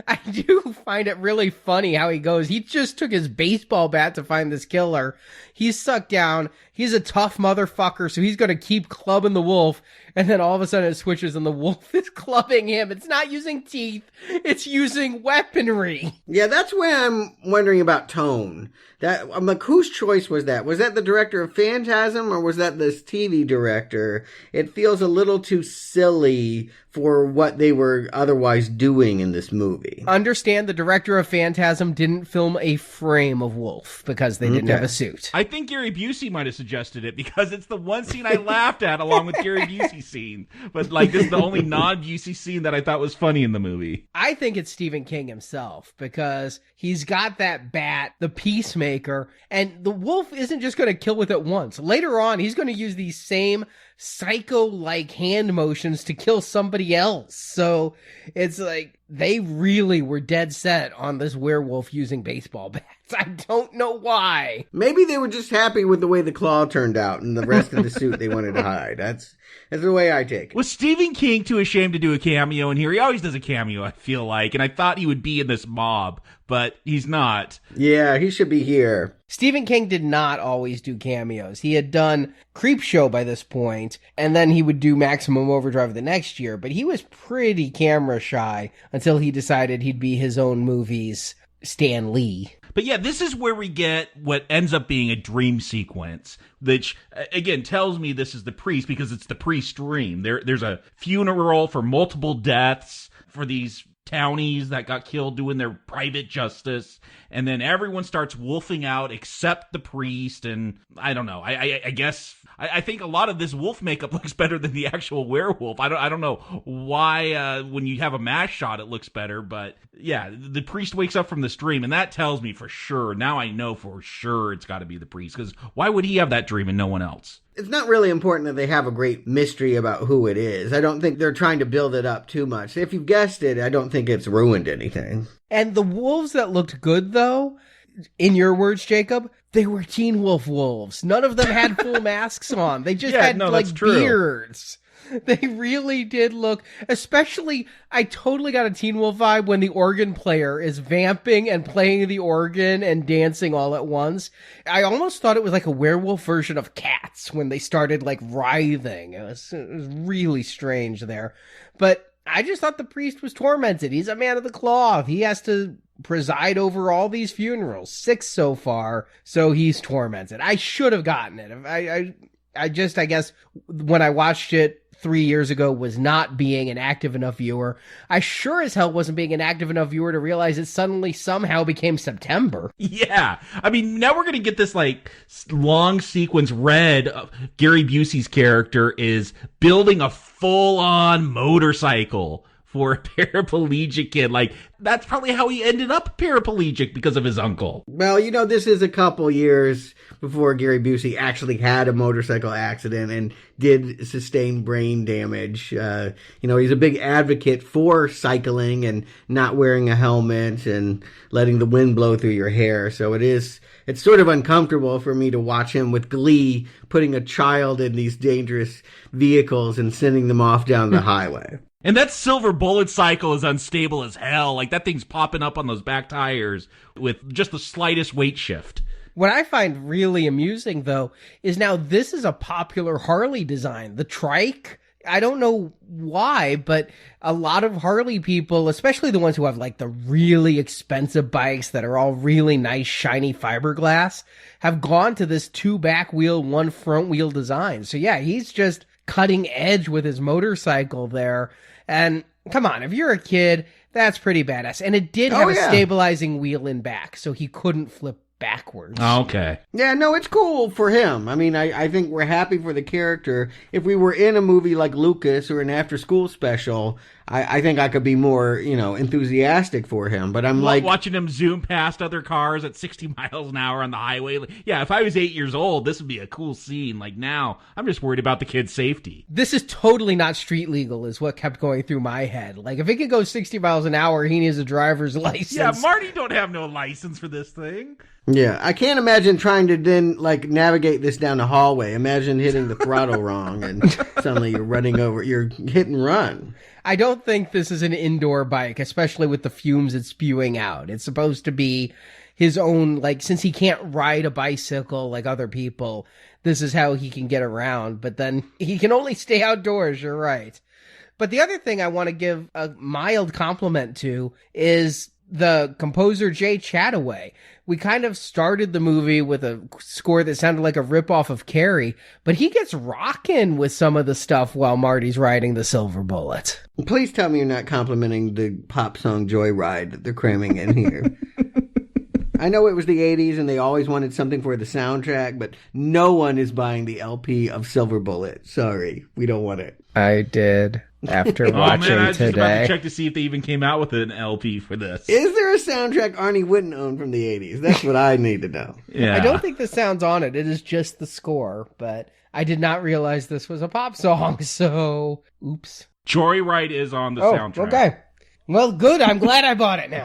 I do find it really funny how he goes. He just took his baseball bat to find this killer. He's sucked down. He's a tough motherfucker, so he's going to keep clubbing the wolf. And then all of a sudden it switches and the wolf is clubbing him. It's not using teeth. It's using weaponry. Yeah, that's where I'm wondering about tone. That I'm like, whose choice was that? Was that the director of Phantasm, or was that this TV director? It feels a little too silly for what they were otherwise doing in this movie. Understand the director of Phantasm didn't film a frame of wolf because they didn't have a suit. I think Gary Busey might have suggested it, because it's the one scene I laughed at along with Gary Busey's scene. But like, this is the only non-Busey scene that I thought was funny in the movie. I think it's Stephen King himself, because he's got that bat, the Peacemaker, and the wolf isn't just going to kill with it once. Later on, he's going to use these same psycho-like hand motions to kill somebody else. So it's like they really were dead set on this werewolf using baseball bats. I don't know why. Maybe they were just happy with the way the claw turned out and the rest of the suit they wanted to hide. That's the way I take it. Was Stephen King too ashamed to do a cameo in here? He always does a cameo, I feel like, and I thought he would be in this mob, but he's not. Yeah, he should be here. Stephen King did not always do cameos. He had done Creepshow by this point, and then he would do Maximum Overdrive the next year, but he was pretty camera shy until he decided he'd be his own movie's Stan Lee. But yeah, this is where we get what ends up being a dream sequence, which, again, tells me this is the priest because it's the priest dream. There's a funeral for multiple deaths for these townies that got killed doing their private justice, and then everyone starts wolfing out except the priest. And I don't know, I guess I think a lot of this wolf makeup looks better than the actual werewolf. I don't know why when you have a mass shot it looks better, but yeah, the priest wakes up from this dream, and that tells me for sure, now I know for sure it's got to be the priest, because why would he have that dream and no one else? It's not really important that they have a great mystery about who it is. I don't think they're trying to build it up too much. If you've guessed it, I don't think it's ruined anything. And the wolves that looked good, though, in your words, Jacob, they were Teen Wolf wolves. None of them had full masks on. They just had, beards. They really did look, especially, I totally got a Teen Wolf vibe when the organ player is vamping and playing the organ and dancing all at once. I almost thought it was like a werewolf version of Cats when they started like writhing. It was really strange there. But I just thought the priest was tormented. He's a man of the cloth. He has to preside over all these funerals, 6 so far, so he's tormented. I should have gotten it. I guess when I watched it 3 years ago was not being an active enough viewer. I sure as hell wasn't being an active enough viewer to realize it suddenly somehow became September. Yeah. I mean, now we're going to get this like long sequence. Red, Gary Busey's character, is building a full-on motorcycle for a paraplegic kid. Like, that's probably how he ended up paraplegic, because of his uncle. Well, this is a couple years before Gary Busey actually had a motorcycle accident and did sustain brain damage. He's a big advocate for cycling and not wearing a helmet and letting the wind blow through your hair. So it's sort of uncomfortable for me to watch him with glee putting a child in these dangerous vehicles and sending them off down the highway. And that silver bullet cycle is unstable as hell. Like, that thing's popping up on those back tires with just the slightest weight shift. What I find really amusing, though, is now this is a popular Harley design. The trike, I don't know why, but a lot of Harley people, especially the ones who have like the really expensive bikes that are all really nice, shiny fiberglass, have gone to this 2 back wheel, 1 front wheel design. So yeah, he's just cutting edge with his motorcycle there. And come on, if you're a kid, that's pretty badass. And it did have a stabilizing wheel in back, so he couldn't flip backwards. Okay. Yeah, no, it's cool for him. I mean, I think we're happy for the character. If we were in a movie like Lucas or an after-school special, I think I could be more, enthusiastic for him. But I'm like watching him zoom past other cars at 60 miles an hour on the highway. Yeah, if I was 8 years old, this would be a cool scene. Like, now, I'm just worried about the kid's safety. This is totally not street legal, is what kept going through my head. Like, if it could go 60 miles an hour, he needs a driver's license. Yeah, Marty don't have no license for this thing. Yeah, I can't imagine trying to then, navigate this down the hallway. Imagine hitting the throttle wrong and suddenly you're running over, you're hit and run. I don't think this is an indoor bike, especially with the fumes it's spewing out. It's supposed to be his own, since he can't ride a bicycle like other people, this is how he can get around. But then he can only stay outdoors, you're right. But the other thing I want to give a mild compliment to is the composer Jay Chataway. We kind of started the movie with a score that sounded like a ripoff of Carrie, but he gets rocking with some of the stuff while Marty's riding the Silver Bullet. Please tell me you're not complimenting the pop song Joyride that they're cramming in here. I know it was the 80s and they always wanted something for the soundtrack, but no one is buying the LP of Silver Bullet. Sorry, we don't want it. I did. After watching I was today. Just about to check to see if they even came out with an LP for this. Is there a soundtrack Arnie wouldn't own from the 80s? That's what I need to know. Yeah. I don't think the sound's on it. It is just the score, but I did not realize this was a pop song, so oops. Joyride is on the soundtrack. Okay. Well, good. I'm glad I bought it now.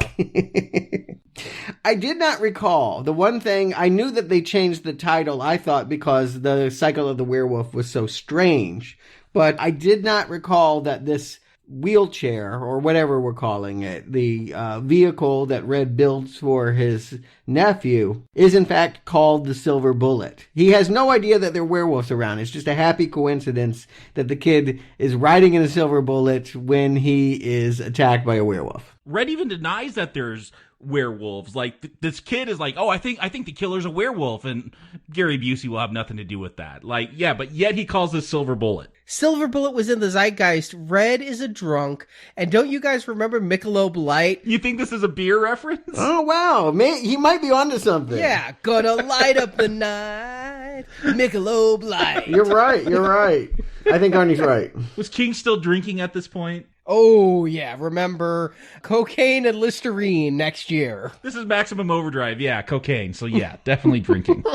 I did not recall. The one thing, I knew that they changed the title, I thought, because the cycle of the werewolf was so strange. But I did not recall that this wheelchair, or whatever we're calling it, the vehicle that Red builds for his nephew, is in fact called the Silver Bullet. He has no idea that there are werewolves around. It's just a happy coincidence that the kid is riding in a Silver Bullet when he is attacked by a werewolf. Red even denies that there's werewolves. Like this kid is like, oh, I think the killer's a werewolf, and Gary Busey will have nothing to do with that. Like, yeah, but yet he calls this Silver Bullet. Silver Bullet was in the zeitgeist. Red is a drunk. And don't you guys remember Michelob Light? You think this is a beer reference? Oh, wow. He might be onto something. Yeah, gonna light up the night. Michelob Light. You're right. I think Arnie's right. Was King still drinking at this point? Oh, yeah. Remember, cocaine and Listerine next year. This is Maximum Overdrive. Yeah, cocaine. So yeah, definitely drinking.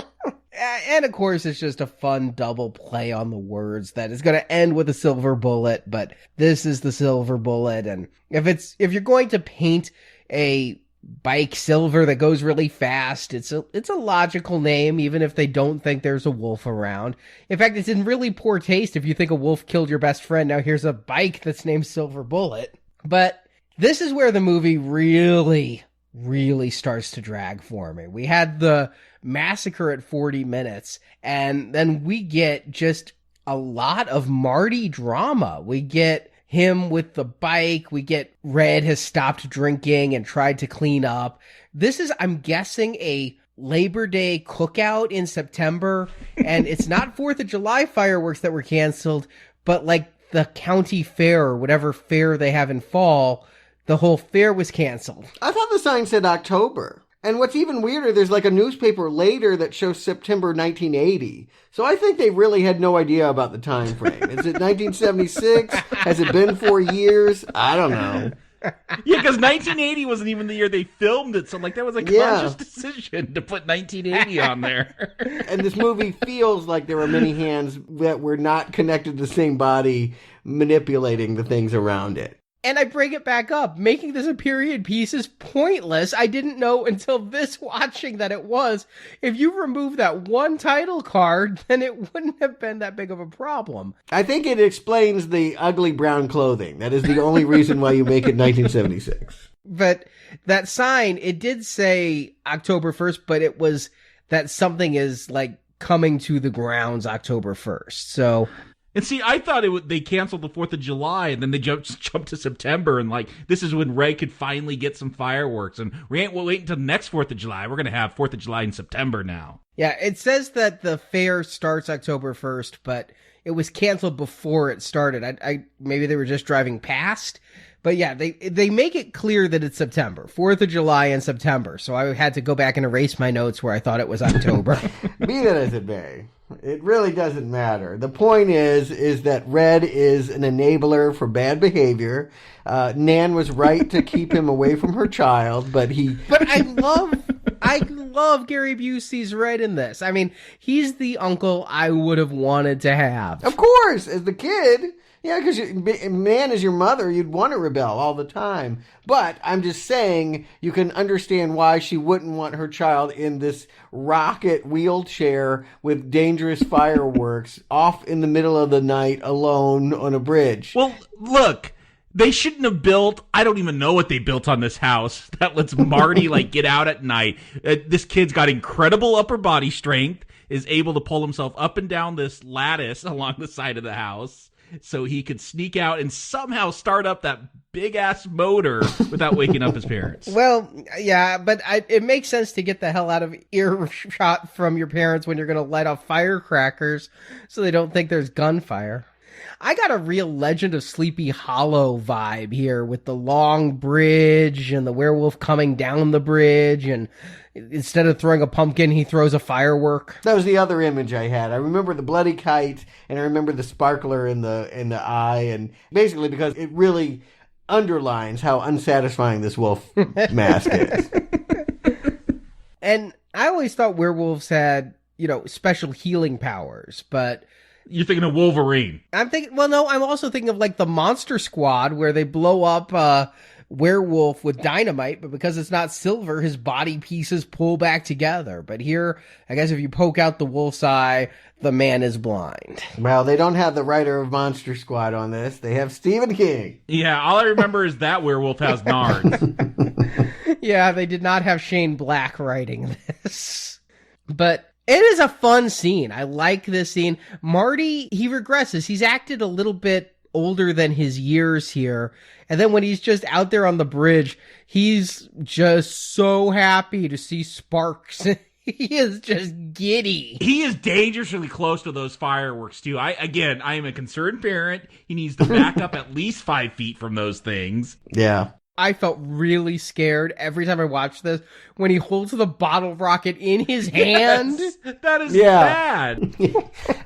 And of course, it's just a fun double play on the words that is going to end with a silver bullet, but this is the silver bullet. And if you're going to paint a bike silver that goes really fast, it's a logical name, even if they don't think there's a wolf around. In fact, it's in really poor taste if you think a wolf killed your best friend. Now here's a bike that's named Silver Bullet. But this is where the movie really starts to drag for me. We had the massacre at 40 minutes, and then we get just a lot of Marty drama. We get him with the bike. We get Red has stopped drinking and tried to clean up. This is, I'm guessing, a Labor Day cookout in September, and it's not 4th of July fireworks that were canceled, but like the county fair or whatever fair they have in fall, the whole fair was canceled. I thought the sign said October. And what's even weirder, there's like a newspaper later that shows September 1980. So I think they really had no idea about the time frame. Is it 1976? Has it been 4 years? I don't know. Yeah, because 1980 wasn't even the year they filmed it. So, like, that was a conscious decision to put 1980 on there. And this movie feels like there were many hands that were not connected to the same body manipulating the things around it. And I bring it back up. Making this a period piece is pointless. I didn't know until this watching that it was. If you remove that one title card, then it wouldn't have been that big of a problem. I think it explains the ugly brown clothing. That is the only reason why you make it 1976. But that sign, it did say October 1st, but it was that something is like coming to the grounds October 1st. So... And see, I thought they canceled the 4th of July, and then they jumped to September, and like, this is when Ray could finally get some fireworks, and we'll wait until next 4th of July. We're going to have 4th of July in September now. Yeah, it says that the fair starts October 1st, but it was canceled before it started. I maybe they were just driving past. But yeah, they make it clear that it's September, 4th of July in September. So I had to go back and erase my notes where I thought it was October. Be that as it may, it really doesn't matter. The point is that Red is an enabler for bad behavior. Nan was right to keep him away from her child, but I love Gary Busey's Red in this. I mean, he's the uncle I would have wanted to have. Of course, as the kid. Yeah, because man is your mother, you'd want to rebel all the time. But I'm just saying, you can understand why she wouldn't want her child in this rocket wheelchair with dangerous fireworks off in the middle of the night alone on a bridge. Well, look, they shouldn't have built, I don't even know what they built on this house that lets Marty like get out at night. This kid's got incredible upper body strength, is able to pull himself up and down this lattice along the side of the house, so he could sneak out and somehow start up that big-ass motor without waking up his parents. Well, yeah, but it makes sense to get the hell out of earshot from your parents when you're going to light off firecrackers so they don't think there's gunfire. I got a real Legend of Sleepy Hollow vibe here with the long bridge and the werewolf coming down the bridge, and instead of throwing a pumpkin, he throws a firework. That was the other image I had. I remember the bloody kite, and I remember the sparkler in the eye, and basically because it really underlines how unsatisfying this wolf mask is. And I always thought werewolves had, special healing powers, but... You're thinking of Wolverine. I'm also thinking of like the Monster Squad where they blow up werewolf with dynamite, but because it's not silver, his body pieces pull back together. But here, I guess if you poke out the wolf's eye, the man is blind. Well, they don't have the writer of Monster Squad on this. They have Stephen King. Yeah, all I remember is that werewolf has nards. Yeah, they did not have Shane Black writing this. But it is a fun scene. I like this scene. Marty, he regresses. He's acted a little bit older than his years here. And then when he's just out there on the bridge, he's just so happy to see sparks. He is just giddy. He is dangerously close to those fireworks, too. I am a concerned parent. He needs to back up at least 5 feet from those things. Yeah. I felt really scared every time I watched this when he holds the bottle rocket in his hand. Yes, that is bad.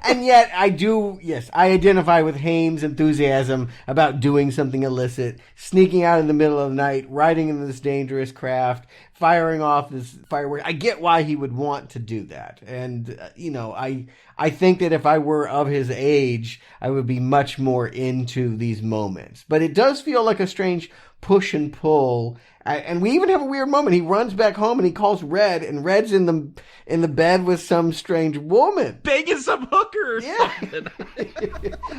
And yet I identify with Haim's enthusiasm about doing something illicit, sneaking out in the middle of the night, riding in this dangerous craft, firing off this firework. I get why he would want to do that. And, I think that if I were of his age, I would be much more into these moments. But it does feel like a strange push and pull. And we even have a weird moment. He runs back home and he calls Red, and Red's in the bed with some strange woman. Banging some hooker or something.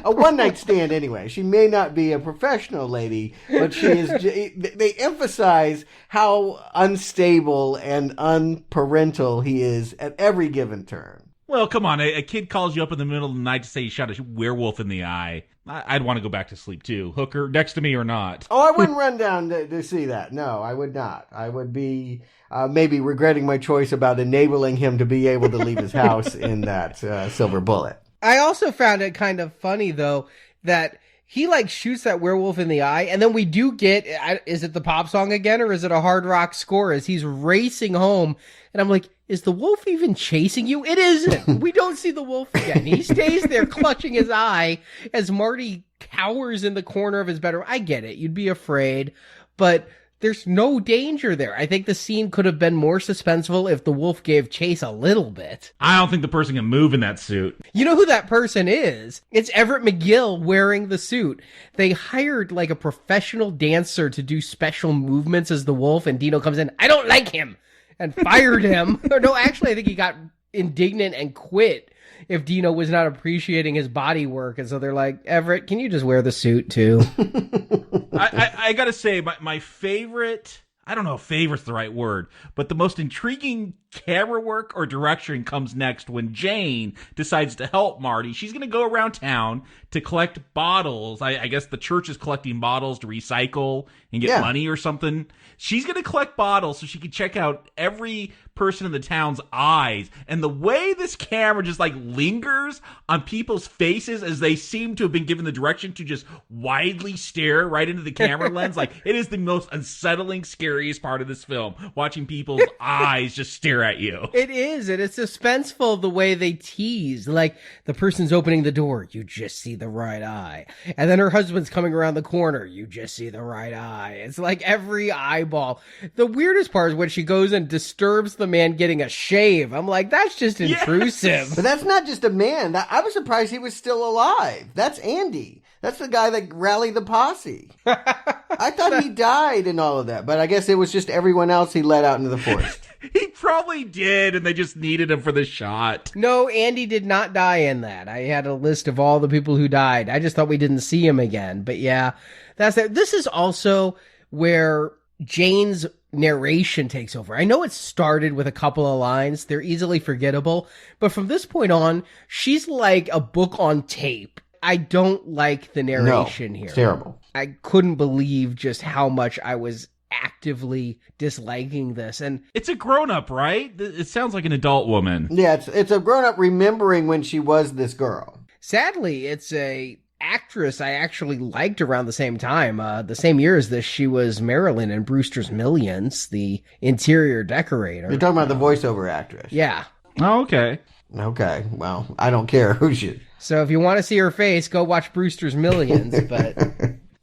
A one-night stand anyway. She may not be a professional lady, but she is. They emphasize how unstable and unparental he is at every given turn. Well, come on. A kid calls you up in the middle of the night to say he shot a werewolf in the eye. I'd want to go back to sleep, too. Hooker, next to me or not. Oh, I wouldn't run down to see that. No, I would not. I would be maybe regretting my choice about enabling him to be able to leave his house in that silver bullet. I also found it kind of funny, though, that he, shoots that werewolf in the eye, and then we do get, is it the pop song again, or is it a hard rock score as he's racing home? And I'm like, is the wolf even chasing you? It isn't. We don't see the wolf again. He stays there clutching his eye as Marty cowers in the corner of his bedroom. I get it. You'd be afraid, but there's no danger there. I think the scene could have been more suspenseful if the wolf gave chase a little bit. I don't think the person can move in that suit. You know who that person is? It's Everett McGill wearing the suit. They hired a professional dancer to do special movements as the wolf, and Dino comes in, I don't like him, and fired him. Or no, actually, I think he got indignant and quit if Dino was not appreciating his body work. And so they're like, Everett, can you just wear the suit too? I gotta say, my favorite, I don't know if favorite's the right word, but the most intriguing camera work or direction comes next when Jane decides to help Marty. She's gonna go around town to collect bottles. I guess the church is collecting bottles to recycle and get money or something. She's gonna collect bottles so she can check out every person in the town's eyes. And the way this camera just lingers on people's faces as they seem to have been given the direction to just widely stare right into the camera lens, it is the most unsettling, scariest part of this film, watching people's eyes just stare at you. It is, and it's suspenseful the way they tease. The person's opening the door, you just see the right eye. And then her husband's coming around the corner, you just see the right eye. It's every eyeball. The weirdest part is when she goes and disturbs the man getting a shave. I'm like, that's just intrusive. Yes. But that's not just a man. I was surprised he was still alive. That's Andy. That's the guy that rallied the posse. I thought he died in all of that, but I guess it was just everyone else he let out into the forest. He probably did, and they just needed him for the shot. No, Andy did not die in that. I had a list of all the people who died. I just thought we didn't see him again. But yeah, that's it. This is also where Jane's narration takes over. I know it started with a couple of lines. They're easily forgettable. But from this point on, she's like a book on tape. I don't like the narration here. It's terrible. I couldn't believe just how much I was actively disliking this. And it's a grown-up, right? It sounds like an adult woman. Yeah, it's a grown-up remembering when she was this girl. Sadly, it's a actress I actually liked around the same time. The same year as this, she was Marilyn in Brewster's Millions, the interior decorator. You're talking about the voiceover actress. Yeah. Oh, okay. Okay. Well, I don't care who she... So if you want to see her face, go watch Brewster's Millions, but...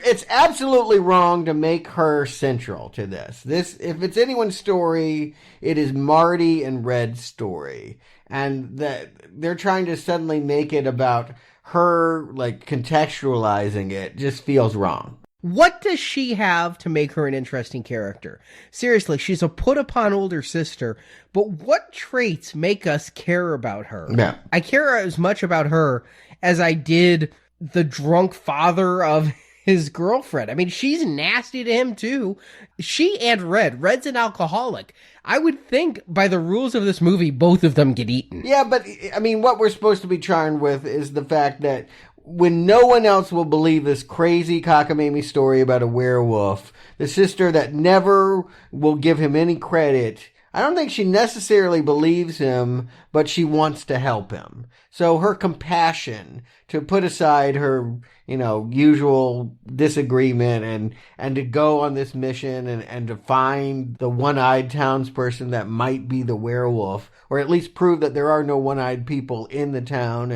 It's absolutely wrong to make her central to this. If it's anyone's story, it is Marty and Red's story. And that they're trying to suddenly make it about her, contextualizing it just feels wrong. What does she have to make her an interesting character? Seriously, she's a put-upon older sister, but what traits make us care about her? Yeah. I care as much about her as I did the drunk father of his girlfriend. I mean, she's nasty to him, too. She and Red's an alcoholic. I would think, by the rules of this movie, both of them get eaten. Yeah, but, I mean, what we're supposed to be charmed with is the fact that when no one else will believe this crazy cockamamie story about a werewolf, the sister that never will give him any credit, I don't think she necessarily believes him, but she wants to help him. So her compassion to put aside her, usual disagreement and to go on this mission and to find the one-eyed townsperson that might be the werewolf, or at least prove that there are no one-eyed people in the town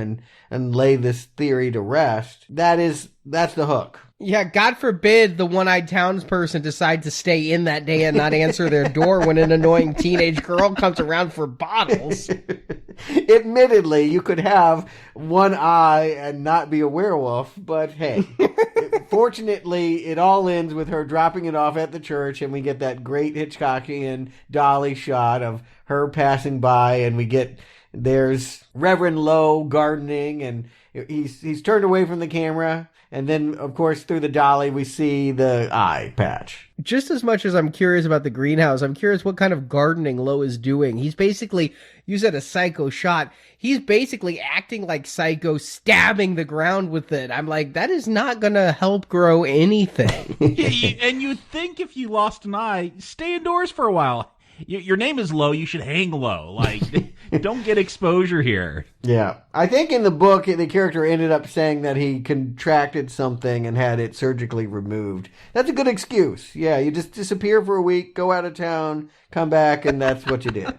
and lay this theory to rest. That's the hook. Yeah, God forbid the one-eyed townsperson decide to stay in that day and not answer their door when an annoying teenage girl comes around for bottles. Admittedly, you could have one eye and not be a werewolf, but hey, fortunately, it all ends with her dropping it off at the church, and we get that great Hitchcockian dolly shot of her passing by, and there's Reverend Lowe gardening, and he's turned away from the camera. And then, of course, through the dolly, we see the eye patch. Just as much as I'm curious about the greenhouse, I'm curious what kind of gardening Lowe is doing. He's basically, you said a Psycho shot. He's basically acting like Psycho, stabbing the ground with it. I'm like, that is not going to help grow anything. And you'd think if you lost an eye, stay indoors for a while. Your name is Lowe, you should hang low. Like, don't get exposure here. Yeah. I think in the book, the character ended up saying that he contracted something and had it surgically removed. That's a good excuse. Yeah, you just disappear for a week, go out of town, come back, and that's what you did.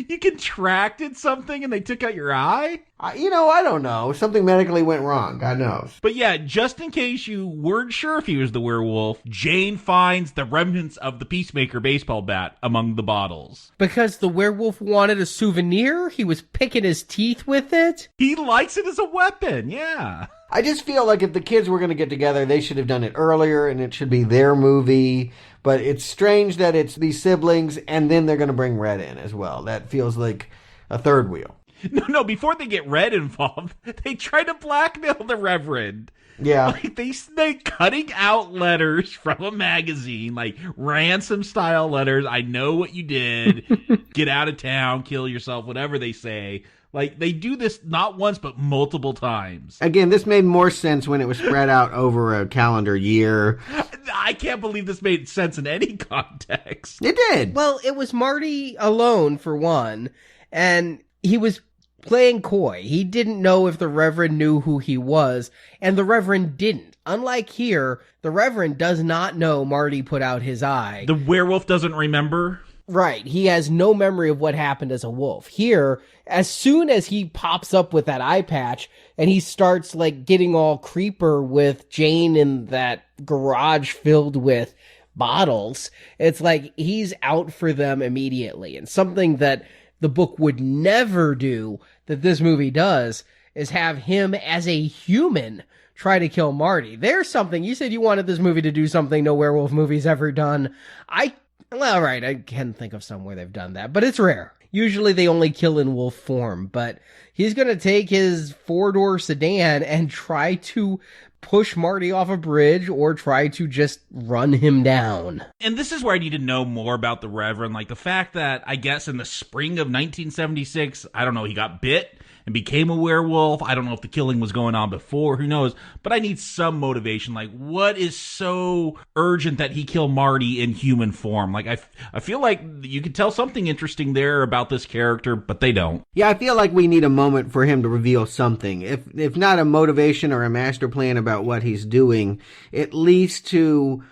You contracted something and they took out your eye? I don't know. Something medically went wrong. God knows. But yeah, just in case you weren't sure if he was the werewolf, Jane finds the remnants of the Peacemaker baseball bat among the bottles. Because the werewolf wanted a souvenir? He was picking his teeth with it? He likes it as a weapon, yeah. I just feel like if the kids were going to get together, they should have done it earlier and it should be their movie. But it's strange that it's these siblings and then they're going to bring Red in as well. That feels like a third wheel. No, before they get Red involved, they try to blackmail the Reverend. Yeah. Like they cutting out letters from a magazine, like ransom style letters. I know what you did. Get out of town, kill yourself, whatever they say. Like, they do this not once, but multiple times. Again, this made more sense when it was spread out over a calendar year. I can't believe this made sense in any context. It did. Well, it was Marty alone, for one, and he was playing coy. He didn't know if the Reverend knew who he was, and the Reverend didn't. Unlike here, the Reverend does not know Marty put out his eye. The werewolf doesn't remember? Right. He has no memory of what happened as a wolf. Here, as soon as he pops up with that eye patch and he starts like getting all creeper with Jane in that garage filled with bottles, it's like he's out for them immediately. And something that the book would never do that this movie does is have him as a human try to kill Marty. There's something, you said you wanted this movie to do something no werewolf movie's ever done. Well, right, I can think of some where they've done that, but it's rare. Usually they only kill in wolf form, but he's going to take his four-door sedan and try to push Marty off a bridge or try to just run him down. And this is where I need to know more about the Reverend. Like the fact that, I guess in the spring of 1976, I don't know, he got bit and became a werewolf. I don't know if the killing was going on before, who knows, but I need some motivation. Like, what is so urgent that he kill Marty in human form? Like, I feel like you could tell something interesting there about this character, but they don't. Yeah, I feel like we need a moment for him to reveal something. If not a motivation or a master plan about what he's doing, at least to...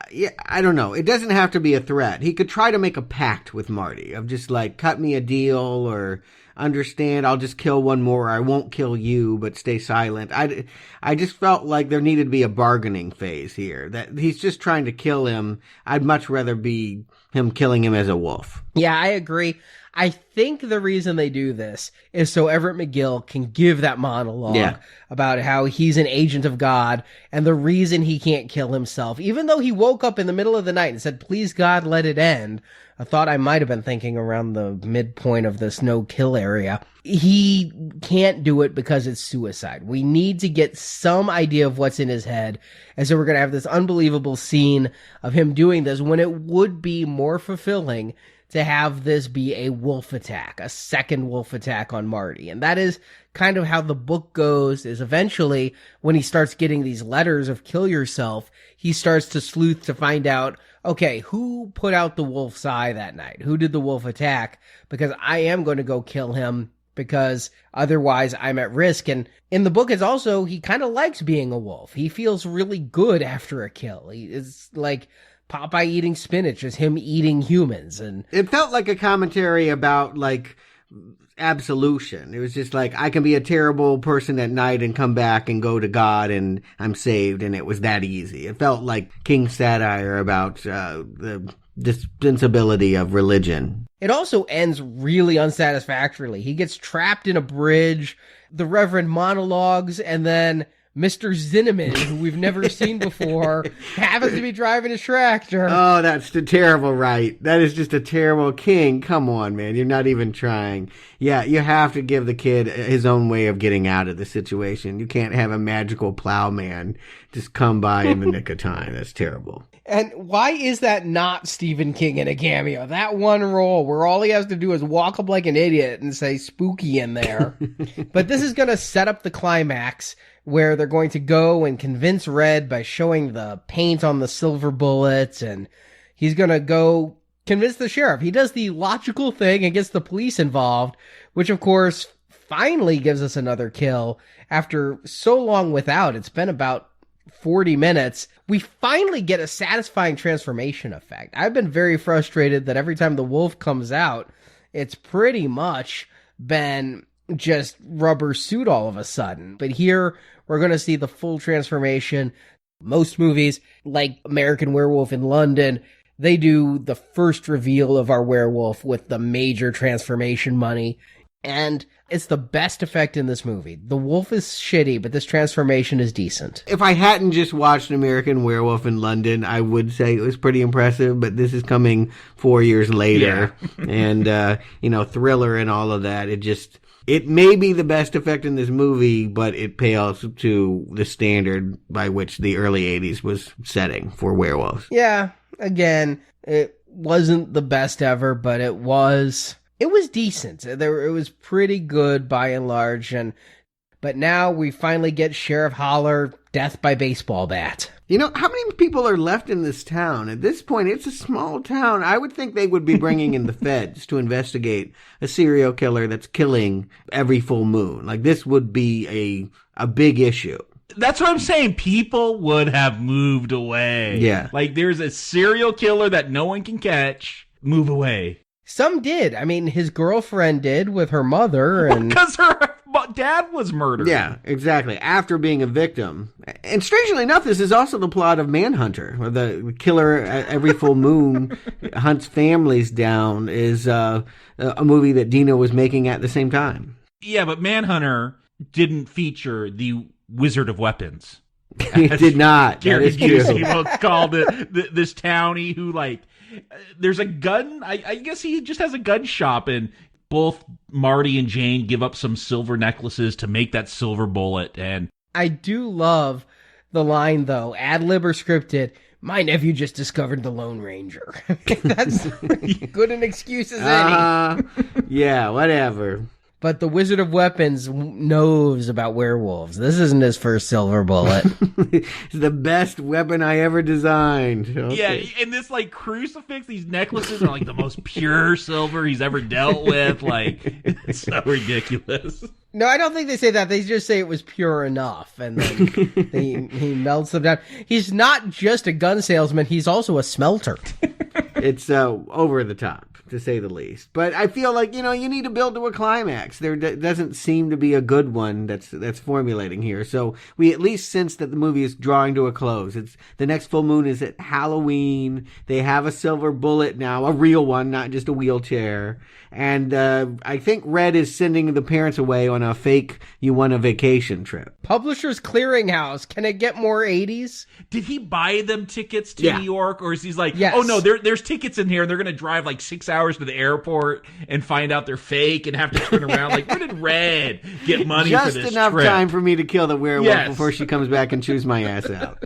Yeah, I don't know. It doesn't have to be a threat. He could try to make a pact with Marty of just like, cut me a deal or... understand, I'll just kill one more. I won't kill you, but stay silent. I just felt like there needed to be a bargaining phase here. That he's just trying to kill him. I'd much rather be him killing him as a wolf. Yeah, I agree. I think the reason they do this is so Everett McGill can give that monologue about how he's an agent of God and the reason he can't kill himself, even though he woke up in the middle of the night and said, please God, let it end. A thought I might have been thinking around the midpoint of this no-kill area. He can't do it because it's suicide. We need to get some idea of what's in his head. And so we're going to have this unbelievable scene of him doing this when it would be more fulfilling to have this be a wolf attack, a second wolf attack on Marty. And that is kind of how the book goes, is eventually when he starts getting these letters of kill yourself, he starts to sleuth to find out, okay, who put out the wolf's eye that night? Who did the wolf attack? Because I am going to go kill him, because otherwise I'm at risk. And in the book, it's also, he kind of likes being a wolf. He feels really good after a kill. He is like Popeye eating spinach is him eating humans. And it felt like a commentary about like absolution. It was just like, I can be a terrible person at night and come back and go to God and I'm saved. And it was that easy. It felt like King's satire about the dispensability of religion. It also ends really unsatisfactorily. He gets trapped in a bridge, the Reverend monologues, and then Mr. Zinneman, who we've never seen before, happens to be driving his tractor. Oh, that's the terrible right. That is just a terrible King. Come on, man. You're not even trying. Yeah, you have to give the kid his own way of getting out of the situation. You can't have a magical plowman just come by in the nick of time. That's terrible. And why is that not Stephen King in a cameo? That one role where all he has to do is walk up like an idiot and say spooky in there. But this is going to set up the climax where they're going to go and convince Red by showing the paint on the silver bullets, and he's going to go convince the sheriff. He does the logical thing and gets the police involved, which of course finally gives us another kill after so long without. It's been about 40 minutes. We finally get a satisfying transformation effect. I've been very frustrated that every time the wolf comes out, it's pretty much been just rubber suit all of a sudden. But here, we're going to see the full transformation. Most movies, like American Werewolf in London, they do the first reveal of our werewolf with the major transformation money. And it's the best effect in this movie. The wolf is shitty, but this transformation is decent. If I hadn't just watched American Werewolf in London, I would say it was pretty impressive, but this is coming 4 years later. Yeah. And, Thriller and all of that. It may be the best effect in this movie, but it pales to the standard by which the early 80s was setting for werewolves. Yeah, again, it wasn't the best ever, but it was decent. It was pretty good by and large. But now we finally get Sheriff Holler, death by baseball bat. You know, how many people are left in this town? At this point, it's a small town. I would think they would be bringing in the feds to investigate a serial killer that's killing every full moon. Like, this would be a big issue. That's what I'm saying. People would have moved away. Yeah. Like, there's a serial killer that no one can catch. Move away. Some did. I mean, his girlfriend did with her mother. And because her dad was murdered. Yeah, exactly. After being a victim. And strangely enough, this is also the plot of Manhunter, where the killer at every full moon hunts families down, is a movie that Dino was making at the same time. Yeah, but Manhunter didn't feature the Wizard of Weapons. It did not. Gary Busey called it this townie who, like, there's a gun. I guess he just has a gun shop, and both Marty and Jane give up some silver necklaces to make that silver bullet. And I do love the line, though, ad lib or scripted, my nephew just discovered the Lone Ranger. That's good an excuse as any. Yeah, whatever. But the Wizard of Weapons knows about werewolves. This isn't his first silver bullet. It's the best weapon I ever designed. Okay. Yeah, and this, like, crucifix, these necklaces are, like, the most pure silver he's ever dealt with. Like, it's so ridiculous. No, I don't think they say that. They just say it was pure enough, and then he melts them down. He's not just a gun salesman. He's also a smelter. It's over the top, to say the least. But I feel like, you need to build to a climax. There doesn't seem to be a good one that's formulating here. So we at least sense that the movie is drawing to a close. The next full moon is at Halloween. They have a silver bullet now, a real one, not just a wheelchair. And I think Red is sending the parents away on a fake you won a vacation trip. Publishers Clearinghouse. Can it get more 80s? Did he buy them tickets to New York? Or is he like, yes. Oh no, there's tickets in here, and they're going to drive like 6 hours to the airport and find out they're fake and have to turn around. Like, where did Red get money for this Just enough trip? Time for me to kill the werewolf before she comes back and chews my ass out.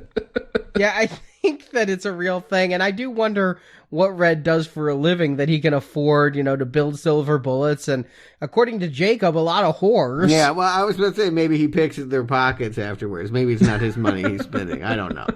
Yeah, I think that it's a real thing, and I do wonder what Red does for a living that he can afford, to build silver bullets. And according to Jacob, a lot of whores. Yeah, well, I was about to say maybe he picks at their pockets afterwards. Maybe it's not his money he's spending. I don't know.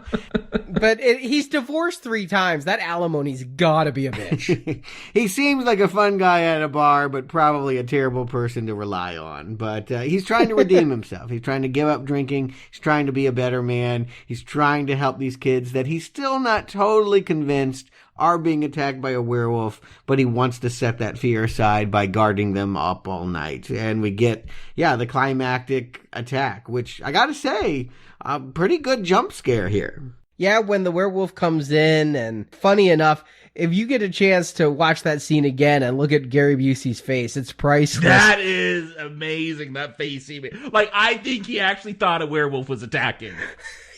But he's divorced 3 times. That alimony's gotta be a bitch. He seems like a fun guy at a bar, but probably a terrible person to rely on. But he's trying to redeem himself. He's trying to give up drinking. He's trying to be a better man. He's trying to help these kids that he's still not totally convinced are being attacked by a werewolf, but he wants to set that fear aside by guarding them up all night. And we get, the climactic attack, which I gotta say, a pretty good jump scare here. Yeah, when the werewolf comes in, and funny enough, if you get a chance to watch that scene again and look at Gary Busey's face, it's priceless. That is amazing, that face he made. Like, I think he actually thought a werewolf was attacking.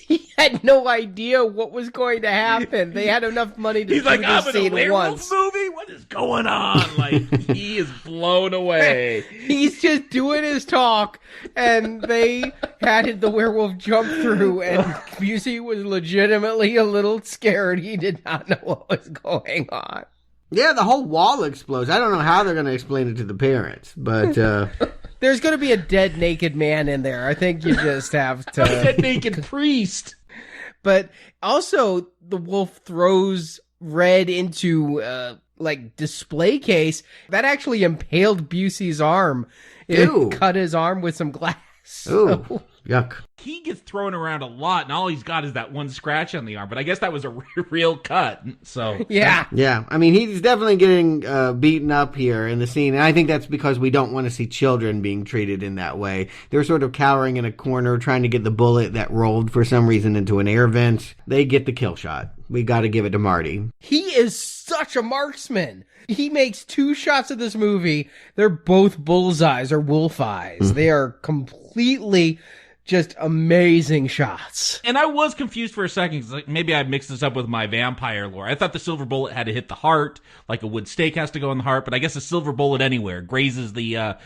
He had no idea what was going to happen. They had enough money to do this scene in a werewolf once. movie? What is going on? Like, he is blown away. He's just doing his talk, and they had the werewolf jump through, and Busey was legitimately a little scared. He did not know what was going on. Yeah, the whole wall explodes. I don't know how they're going to explain it to the parents, but... There's going to be a dead naked man in there. I think you just have to... A dead naked priest. But also, the wolf throws Red into, display case. That actually impaled Busey's arm. It cut his arm with some glass. Ooh, yuck. He gets thrown around a lot, and all he's got is that one scratch on the arm. But I guess that was a real cut. So yeah. Yeah, I mean, he's definitely getting beaten up here in the scene. And I think that's because we don't want to see children being treated in that way. They're sort of cowering in a corner, trying to get the bullet that rolled for some reason into an air vent. They get the kill shot. We got to give it to Marty. He is such a marksman. He makes 2 shots of this movie. They're both bullseyes or wolf eyes. Mm-hmm. They are completely just amazing shots. And I was confused for a second, because maybe I mixed this up with my vampire lore. I thought the silver bullet had to hit the heart, like a wood stake has to go in the heart, but I guess a silver bullet anywhere grazes the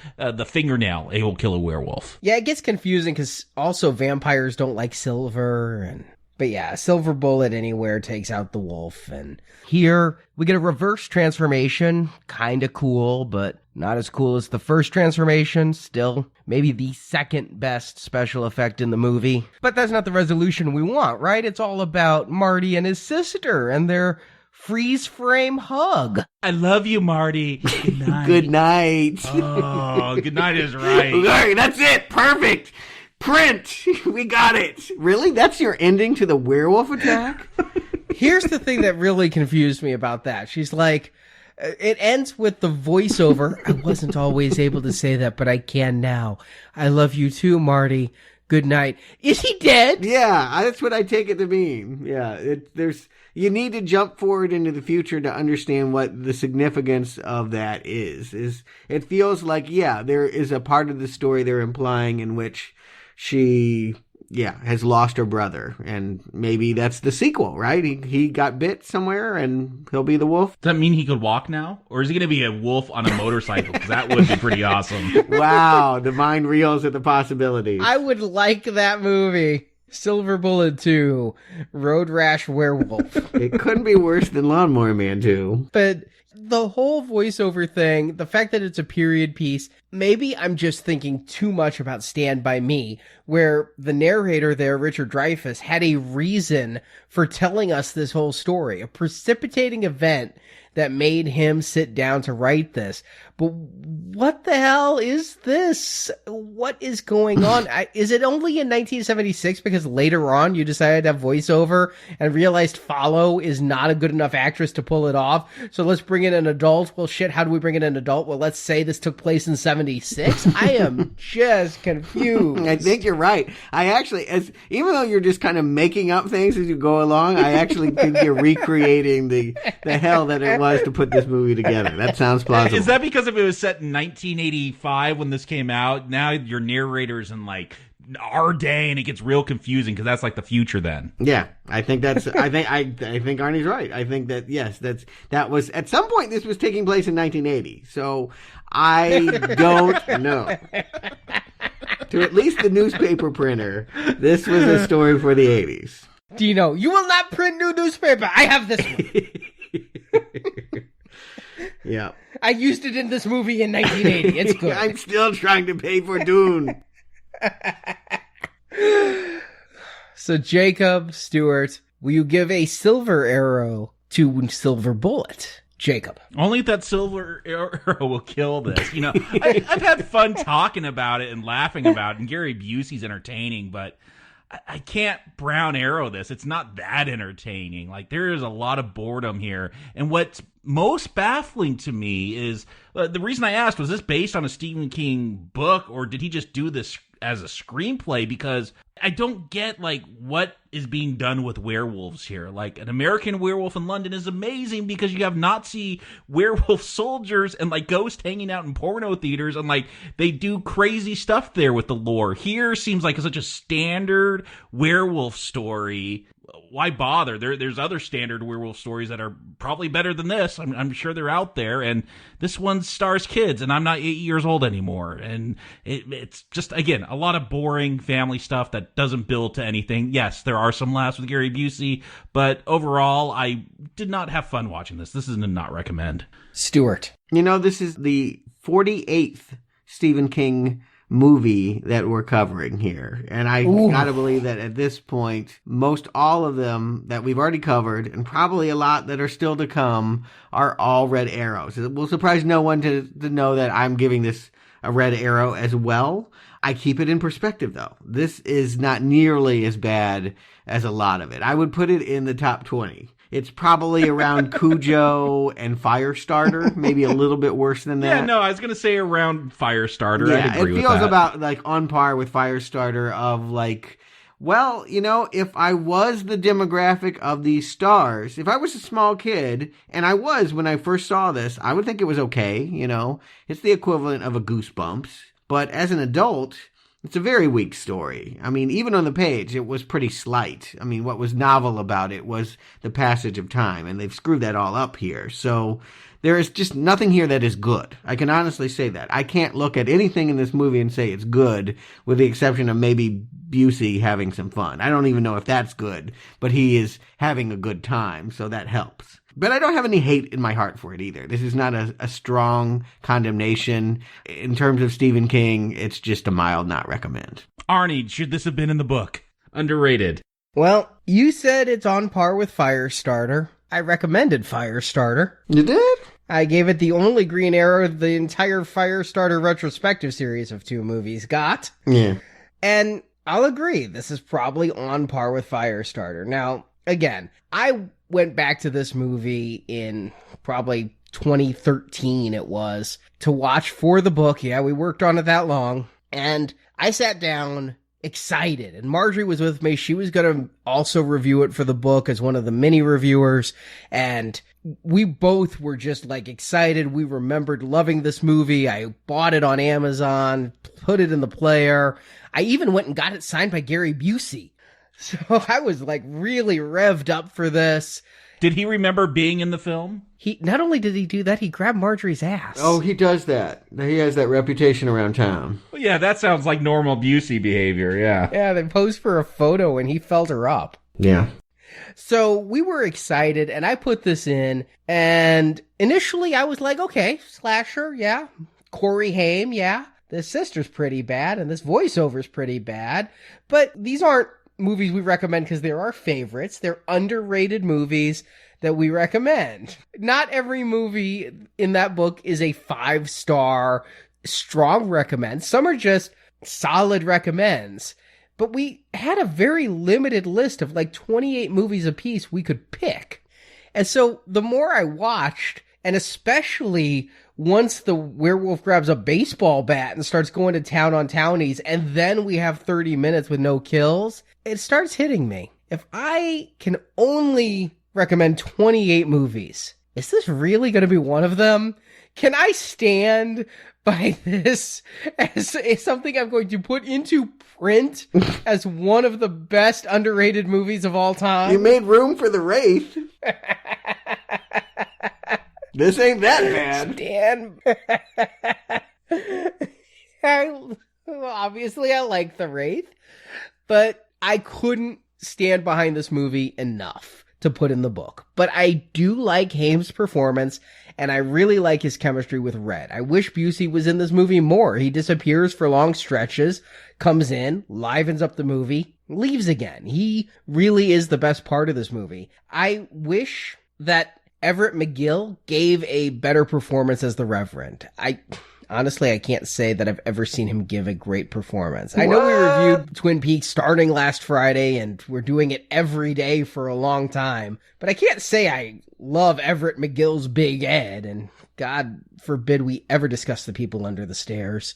fingernail, it will kill a werewolf. Yeah, it gets confusing, because also vampires don't like silver, but yeah, a silver bullet anywhere takes out the wolf. And here we get a reverse transformation. Kind of cool, but not as cool as the first transformation. Still, maybe the second best special effect in the movie. But that's not the resolution we want, right? It's all about Marty and his sister and their freeze frame hug. I love you, Marty. Good night. Good night. Oh, good night is right. Okay, that's it. Perfect. Print! We got it! Really? That's your ending to the werewolf attack? Here's the thing that really confused me about that. She's like, it ends with the voiceover. I wasn't always able to say that, but I can now. I love you too, Marty. Good night. Is he dead? Yeah, that's what I take it to mean. Yeah, you need to jump forward into the future to understand what the significance of that is. It feels like, there is a part of the story they're implying in which she, has lost her brother. And maybe that's the sequel, right? He got bit somewhere and he'll be the wolf. Does that mean he could walk now? Or is he going to be a wolf on a motorcycle? Because that would be pretty awesome. Wow, the mind reels at the possibilities. I would like that movie. Silver Bullet 2, Road Rash Werewolf. It couldn't be worse than Lawnmower Man 2. But the whole voiceover thing, the fact that it's a period piece, maybe I'm just thinking too much about Stand By Me, where the narrator there, Richard Dreyfuss, had a reason for telling us this whole story, a precipitating event that made him sit down to write this. But what the hell is this? What is going on? Is it only in 1976 because later on you decided to have voiceover and realized Follow is not a good enough actress to pull it off? So let's bring in an adult. Well, shit, how do we bring in an adult? Well, let's say this took place in 76. I am just confused. I think you're right. I actually, even though you're just kind of making up things as you go along, I actually think you're recreating the hell that it was to put this movie together. That sounds plausible. Is that because if it was set in 1985 when this came out, now your narrator's in like our day and it gets real confusing because that's like the future then. Yeah, I think I think Arnie's right. I think that yes, that was at some point this was taking place in 1980. So I don't know. To at least the newspaper printer, this was a story for the 80s. Dino, you will not print new newspaper. I have this one. Yeah. I used it in this movie in 1980. It's good. I'm still trying to pay for Dune. So Jacob, Stewart, will you give a silver arrow to Silver Bullet? Jacob. Only that silver arrow will kill this. You know, I've had fun talking about it and laughing about it, and Gary Busey's entertaining, but I can't brown arrow this. It's not that entertaining. Like, there is a lot of boredom here. And what's most baffling to me is, the reason I asked, was this based on a Stephen King book, or did he just do this as a screenplay? Because I don't get, like, what is being done with werewolves here. Like, An American Werewolf in London is amazing because you have Nazi werewolf soldiers and, like, ghosts hanging out in porno theaters, and, like, they do crazy stuff there with the lore. Here seems like such a standard werewolf story. Why bother? There's other standard werewolf stories that are probably better than this. I'm sure they're out there, and this one stars kids, and I'm not 8 years old anymore. And it's just, again, a lot of boring family stuff that doesn't build to anything. Yes, there are some laughs with Gary Busey, but overall, I did not have fun watching this. This is a not recommend. Stewart. You know, this is the 48th Stephen King movie that we're covering here. And I gotta believe that at this point, most all of them that we've already covered, and probably a lot that are still to come, are all red arrows. It will surprise no one to know that I'm giving this a red arrow as well. I keep it in perspective, though. This is not nearly as bad as a lot of it. I would put it in the top 20. It's probably around Cujo and Firestarter, maybe a little bit worse than that. Yeah, no, I was going to say around Firestarter. Yeah, I'd agree with it feels that. about like on par with Firestarter of like, well, you know, if I was the demographic of these stars, if I was a small kid, and I was when I first saw this, I would think it was okay, you know. It's the equivalent of a Goosebumps. But as an adult, it's a very weak story. I mean, even on the page, it was pretty slight. I mean, what was novel about it was the passage of time, and they've screwed that all up here. So there is just nothing here that is good. I can honestly say that. I can't look at anything in this movie and say it's good, with the exception of maybe Busey having some fun. I don't even know if that's good, but he is having a good time, so that helps. But I don't have any hate in my heart for it either. This is not a strong condemnation. In terms of Stephen King, it's just a mild not recommend. Arnie, should this have been in the book? Underrated. Well, you said it's on par with Firestarter. I recommended Firestarter. You did? I gave it the only green arrow the entire Firestarter retrospective series of 2 movies got. Yeah. And I'll agree, this is probably on par with Firestarter. Now, again, I went back to this movie in probably 2013 it was, to watch for the book. Yeah, we worked on it that long. And I sat down excited, and Marjorie was with me. She was going to also review it for the book as one of the mini reviewers. And we both were just like excited. We remembered loving this movie. I bought it on Amazon, put it in the player. I even went and got it signed by Gary Busey. So I was like really revved up for this. Did he remember being in the film? He not only did he do that, he grabbed Marjorie's ass. Oh, he does that. He has that reputation around town. Well, yeah, that sounds like normal Busey behavior, yeah. Yeah, they posed for a photo and he felt her up. Yeah. So we were excited, and I put this in, and initially I was like, okay, slasher, yeah. Corey Haim, yeah. This sister's pretty bad, and this voiceover's pretty bad. But these aren't movies we recommend because they're our favorites. They're underrated movies that we recommend. Not every movie in that book is a 5-star strong recommend. Some are just solid recommends. But we had a very limited list of like 28 movies apiece we could pick. And so the more I watched, and especially once the werewolf grabs a baseball bat and starts going to town on townies, and then we have 30 minutes with no kills, it starts hitting me. If I can only recommend 28 movies, is this really going to be one of them? Can I stand by this as something I'm going to put into print as one of the best underrated movies of all time? You made room for the Wraith. This ain't that bad. Stan. Obviously, I like The Wraith, but I couldn't stand behind this movie enough to put in the book. But I do like Haim's performance, and I really like his chemistry with Red. I wish Busey was in this movie more. He disappears for long stretches, comes in, livens up the movie, leaves again. He really is the best part of this movie. I wish that Everett McGill gave a better performance as the Reverend. Honestly, I can't say that I've ever seen him give a great performance. I know we reviewed Twin Peaks starting last Friday, and we're doing it every day for a long time, but I can't say I love Everett McGill's Big Ed, and God forbid we ever discuss The People Under the Stairs.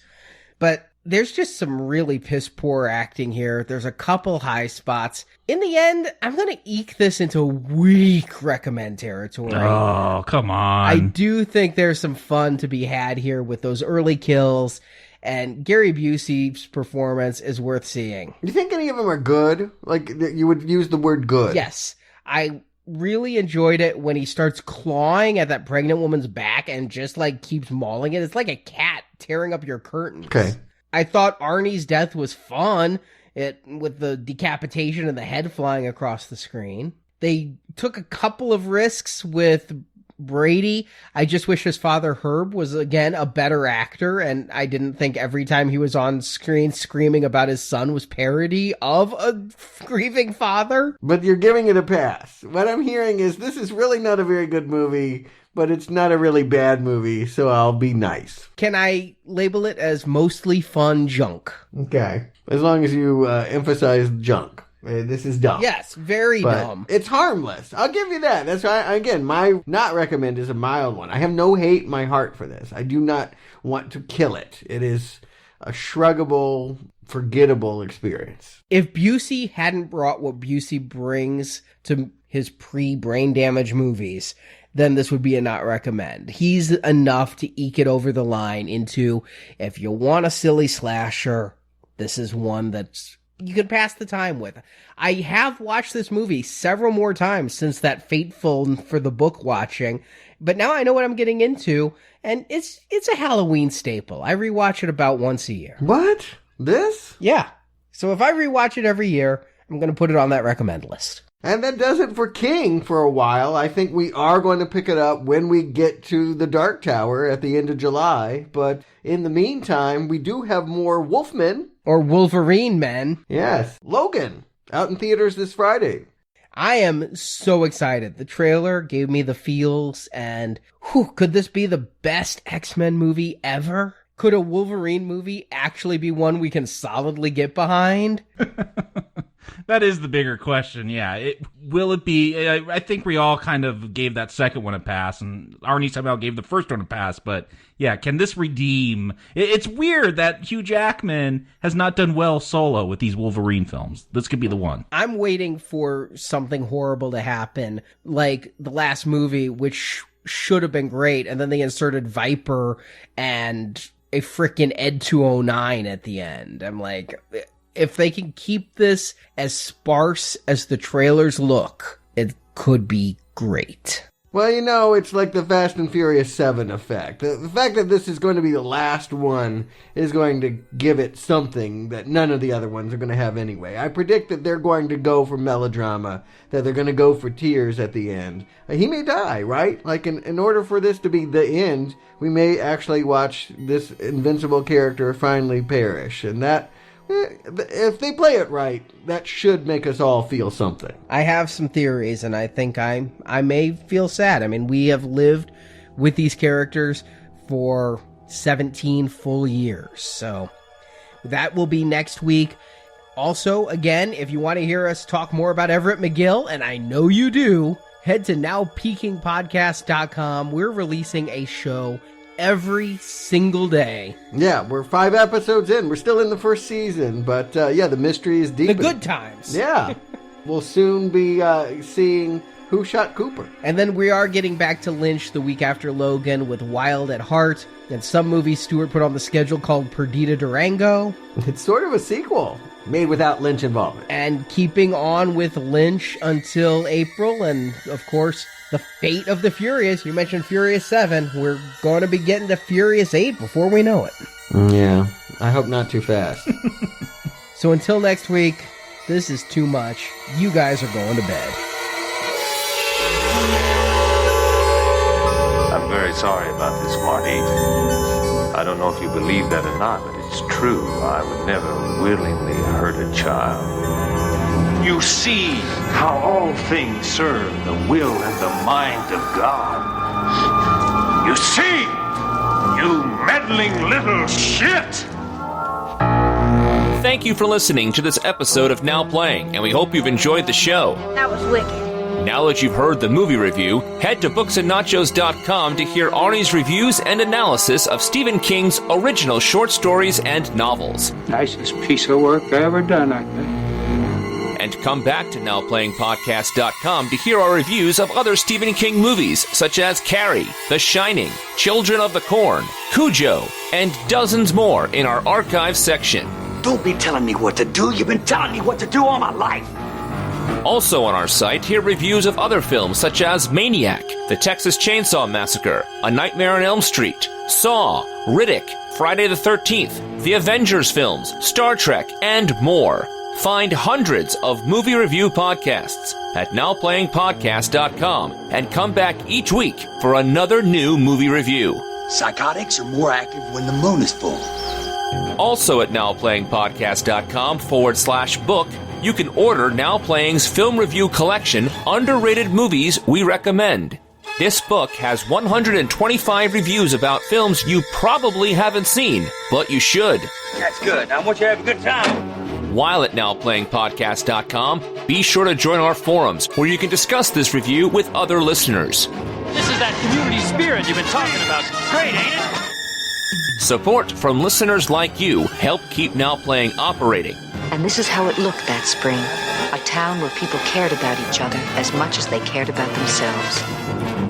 But there's just some really piss poor acting here. There's a couple high spots. In the end, I'm going to eke this into weak recommend territory. Oh, come on. I do think there's some fun to be had here with those early kills, and Gary Busey's performance is worth seeing. You think any of them are good? Like, you would use the word good? Yes. I really enjoyed it when he starts clawing at that pregnant woman's back and just, like, keeps mauling it. It's like a cat tearing up your curtains. Okay. I thought Arnie's death was fun, with the decapitation and the head flying across the screen. They took a couple of risks with Brady. I just wish his father Herb was, again, a better actor, and I didn't think every time he was on screen screaming about his son was parody of a grieving father. But you're giving it a pass. What I'm hearing is this is really not a very good movie, but it's not a really bad movie, so I'll be nice. Can I label it as mostly fun junk? Okay. As long as you emphasize junk. This is dumb. Yes, very dumb. It's harmless. I'll give you that. That's why, again, my not recommend is a mild one. I have no hate in my heart for this. I do not want to kill it. It is a shruggable, forgettable experience. If Busey hadn't brought what Busey brings to his pre-brain damage movies, then this would be a not recommend. He's enough to eke it over the line into, if you want a silly slasher, this is one that's you can pass the time with. I have watched this movie several more times since that fateful for the book watching, but now I know what I'm getting into, and it's a Halloween staple. I rewatch it about once a year. What? This? Yeah. So if I rewatch it every year, I'm going to put it on that recommend list. And that does it for King for a while. I think we are going to pick it up when we get to the Dark Tower at the end of July. But in the meantime, we do have more Wolfmen. Or Wolverine men. Yes. Logan, out in theaters this Friday. I am so excited. The trailer gave me the feels, and could this be the best X-Men movie ever? Could a Wolverine movie actually be one we can solidly get behind? That is the bigger question, yeah. Will it be... I think we all kind of gave that second one a pass, and Arnie somehow gave the first one a pass, but yeah, can this redeem... It's weird that Hugh Jackman has not done well solo with these Wolverine films. This could be the one. I'm waiting for something horrible to happen, like the last movie, which should have been great, and then they inserted Viper and a frickin' Ed 209 at the end. I'm like... If they can keep this as sparse as the trailers look, it could be great. Well, it's like the Fast and Furious 7 effect. The fact that this is going to be the last one is going to give it something that none of the other ones are going to have anyway. I predict that they're going to go for melodrama, that they're going to go for tears at the end. He may die, right? Like, in order for this to be the end, we may actually watch this invincible character finally perish. And that... if they play it right, that should make us all feel something. I have some theories, and I think I may feel sad. I mean, we have lived with these characters for 17 full years, so that will be next week. Also, again, if you want to hear us talk more about Everett McGill, and I know you do, head to nowpeakingpodcast.com. We're releasing a show every single day. Yeah, we're 5 episodes in. We're still in the first season, but the mystery is deep. The good times. Yeah. We'll soon be seeing Who Shot Cooper. And then we are getting back to Lynch the week after Logan with Wild at Heart, and some movie Stuart put on the schedule called Perdita Durango. It's sort of a sequel, made without Lynch involvement. And keeping on with Lynch until April, and of course... The Fate of the Furious. You mentioned Furious 7. We're going to be getting to Furious 8 before we know it. Yeah, I hope not too fast. So until next week, this is too much. You guys are going to bed. very sorry about this, Marty. I don't know if you believe that or not, but it's true. I would never willingly hurt a child. You see how all things serve the will and the mind of God. You see, you meddling little shit! Thank you for listening to this episode of Now Playing, and we hope you've enjoyed the show. That was wicked. Now that you've heard the movie review, head to booksandnachos.com to hear Arnie's reviews and analysis of Stephen King's original short stories and novels. Nicest piece of work I ever done, I think. And come back to NowPlayingPodcast.com to hear our reviews of other Stephen King movies, such as Carrie, The Shining, Children of the Corn, Cujo, and dozens more in our archive section. Don't be telling me what to do. You've been telling me what to do all my life. Also on our site, hear reviews of other films such as Maniac, The Texas Chainsaw Massacre, A Nightmare on Elm Street, Saw, Riddick, Friday the 13th, The Avengers films, Star Trek, and more. Find hundreds of movie review podcasts at NowPlayingPodcast.com and come back each week for another new movie review. Psychotics are more active when the moon is full. Also at NowPlayingPodcast.com/book, you can order Now Playing's film review collection, Underrated Movies We Recommend. This book has 125 reviews about films you probably haven't seen, but you should. That's good. I want you to have a good time. While at NowPlayingPodcast.com, be sure to join our forums where you can discuss this review with other listeners. This is that community spirit you've been talking about. Great, ain't it? Support from listeners like you help keep Now Playing operating. And this is how it looked that spring. A town where people cared about each other as much as they cared about themselves.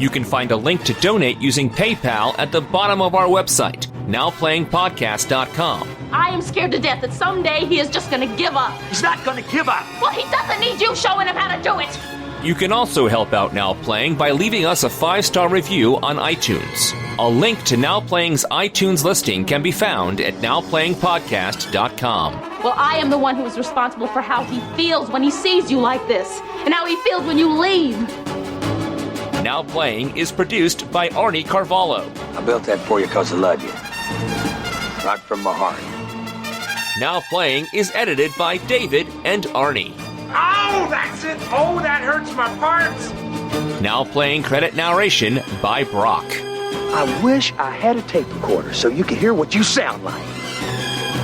You can find a link to donate using PayPal at the bottom of our website, NowPlayingPodcast.com. I am scared to death that someday he is just going to give up. He's not going to give up. Well, he doesn't need you showing him how to do it. You can also help out Now Playing by leaving us a 5-star review on iTunes. A link to Now Playing's iTunes listing can be found at NowPlayingPodcast.com. Well, I am the one who is responsible for how he feels when he sees you like this, and how he feels when you leave. Now Playing is produced by Arnie Carvalho. I built that for you because I love you. Right from my heart. Now Playing is edited by David and Arnie. Oh, that's it. Oh, that hurts my parts. Now Playing credit narration by Brock. I wish I had a tape recorder so you could hear what you sound like.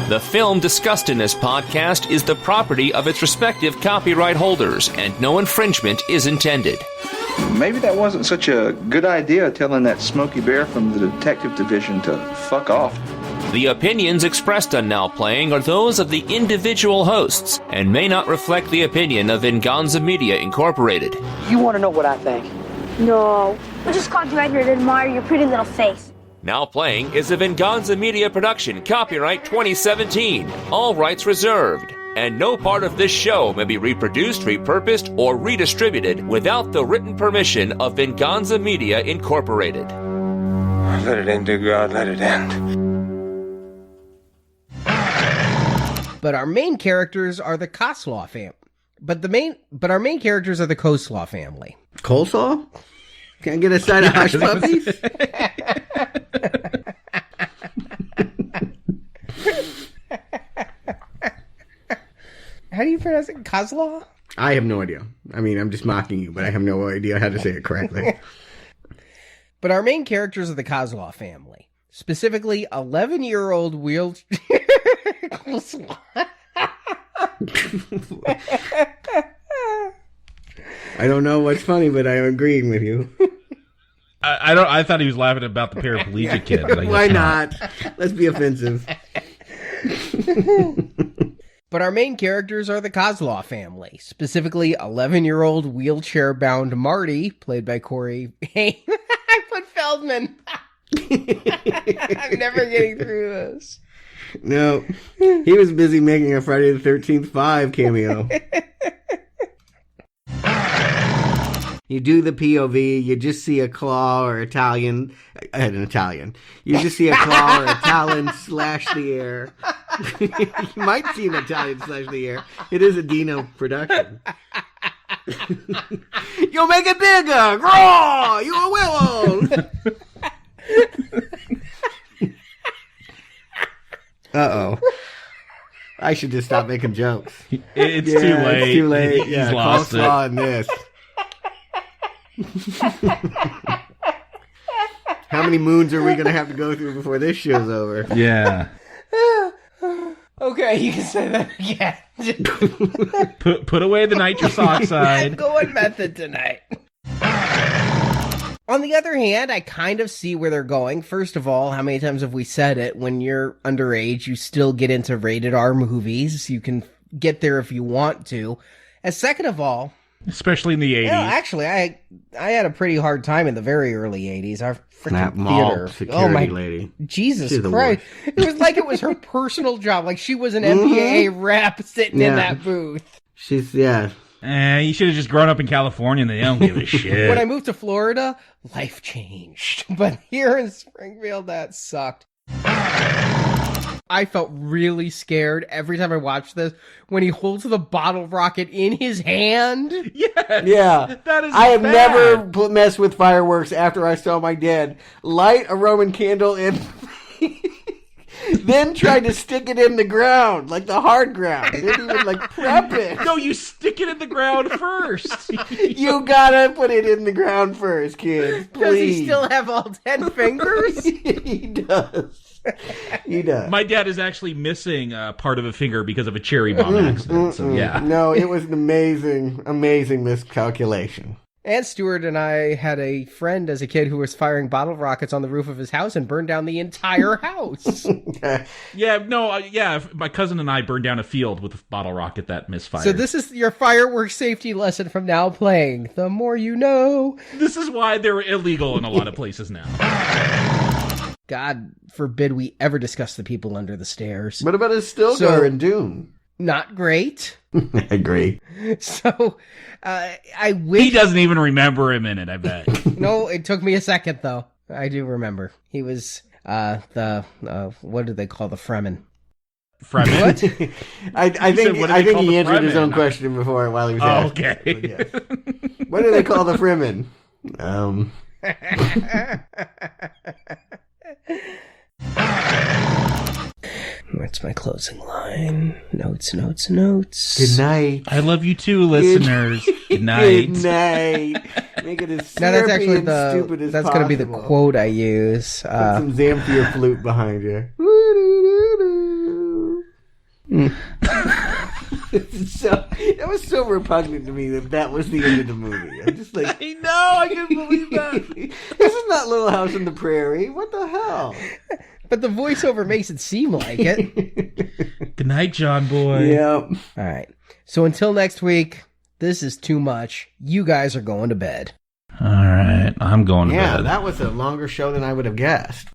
The film discussed in this podcast is the property of its respective copyright holders, and no infringement is intended. Maybe that wasn't such a good idea, telling that Smokey Bear from the detective division to fuck off. The opinions expressed on Now Playing are those of the individual hosts and may not reflect the opinion of Venganza Media Incorporated. You want to know what I think? No. I just called you out here to admire your pretty little face. Now Playing is a Venganza Media production, copyright 2017, all rights reserved. And no part of this show may be reproduced, repurposed, or redistributed without the written permission of Venganza Media Incorporated. Let it end, dear God, let it end. But our main characters are the Coslaw family. But our main characters are the Coslaw family. Coleslaw? Can I get a side of hush puppies? How do you pronounce it? Coslaw? I have no idea. I mean, I'm just mocking you, but I have no idea how to say it correctly. But our main characters are the Coslaw family. Specifically, 11-year-old wheelchair... I don't know what's funny, but I'm agreeing with you. I thought he was laughing about the paraplegic kid. But I guess why not? Let's be offensive. But our main characters are the Coslaw family. Specifically, 11-year-old wheelchair-bound Marty, played by Corey Haim. I put Feldman. I'm never getting through this. No, he was busy making a Friday the 13th 5 cameo. You do the POV, you just see a claw or Italian. I had an Italian. You just see a claw or a talon slash the air. You might see an Italian slash the air. It is a Dino production. You'll make it bigger! Grow! You will! Uh-oh. I should just stop making jokes. It's too late. It's too late. He's Yeah, lost it. coleslaw in this. How many moons are we going to have to go through before this show's over? Yeah. Okay, you can say that again. Put away the nitrous oxide. I'm going method tonight. On the other hand, I kind of see where they're going. First of all, how many times have we said it? When you're underage, you still get into rated R movies. You can get there if you want to. And second of all... Especially in the 80s. Actually, I had a pretty hard time in the very early 80s. Our freaking theater. Security lady. Jesus Christ. It was like it was her personal job. Like she was an MPAA rep sitting in that booth. You should have just grown up in California and they don't give a shit. When I moved to Florida, life changed. But here in Springfield, that sucked. I felt really scared every time I watched this when he holds the bottle rocket in his hand. Yes, yeah. That is I have bad. never messed with fireworks after I saw my dad light a Roman candle and then tried to stick it in the ground, like the hard ground. Didn't even prep it. No, you stick it in the ground first. You gotta put it in the ground first, kids. Please. Does he still have all 10 fingers? He does. He does. My dad is actually missing part of a finger because of a cherry bomb accident. So yeah. No, it was an amazing miscalculation. And Stuart and I had a friend as a kid who was firing bottle rockets on the roof of his house and burned down the entire house. My cousin and I burned down a field with a bottle rocket that misfired. So this is your fireworks safety lesson from Now Playing. The more you know. This is why they're illegal in a lot of places now. God forbid we ever discuss the people under the stairs. What about his Stilgar in Dune? Not great. I agree. So, I wish... He doesn't even remember him in it, I bet. No, it took me a second, though. I do remember. He was, what do they call the Fremen? Fremen? What? I think he answered his own question before while he was asking. Okay. Yes. What do they call the Fremen? What's my closing line? Notes. Good night. I love you too, listeners. Good night. Good night. Make it as No, that's actually stupid as possible. That's going to be the quote I use. Put some Zamfir flute behind you. That was so repugnant to me that was the end of the movie. I'm just like, I know, I can't believe that. This is not Little House on the Prairie. What the hell? But the voiceover makes it seem like it. Good night, John Boy. Yep. All right. So until next week, this is too much. You guys are going to bed. All right. I'm going to bed. Yeah, that was a longer show than I would have guessed.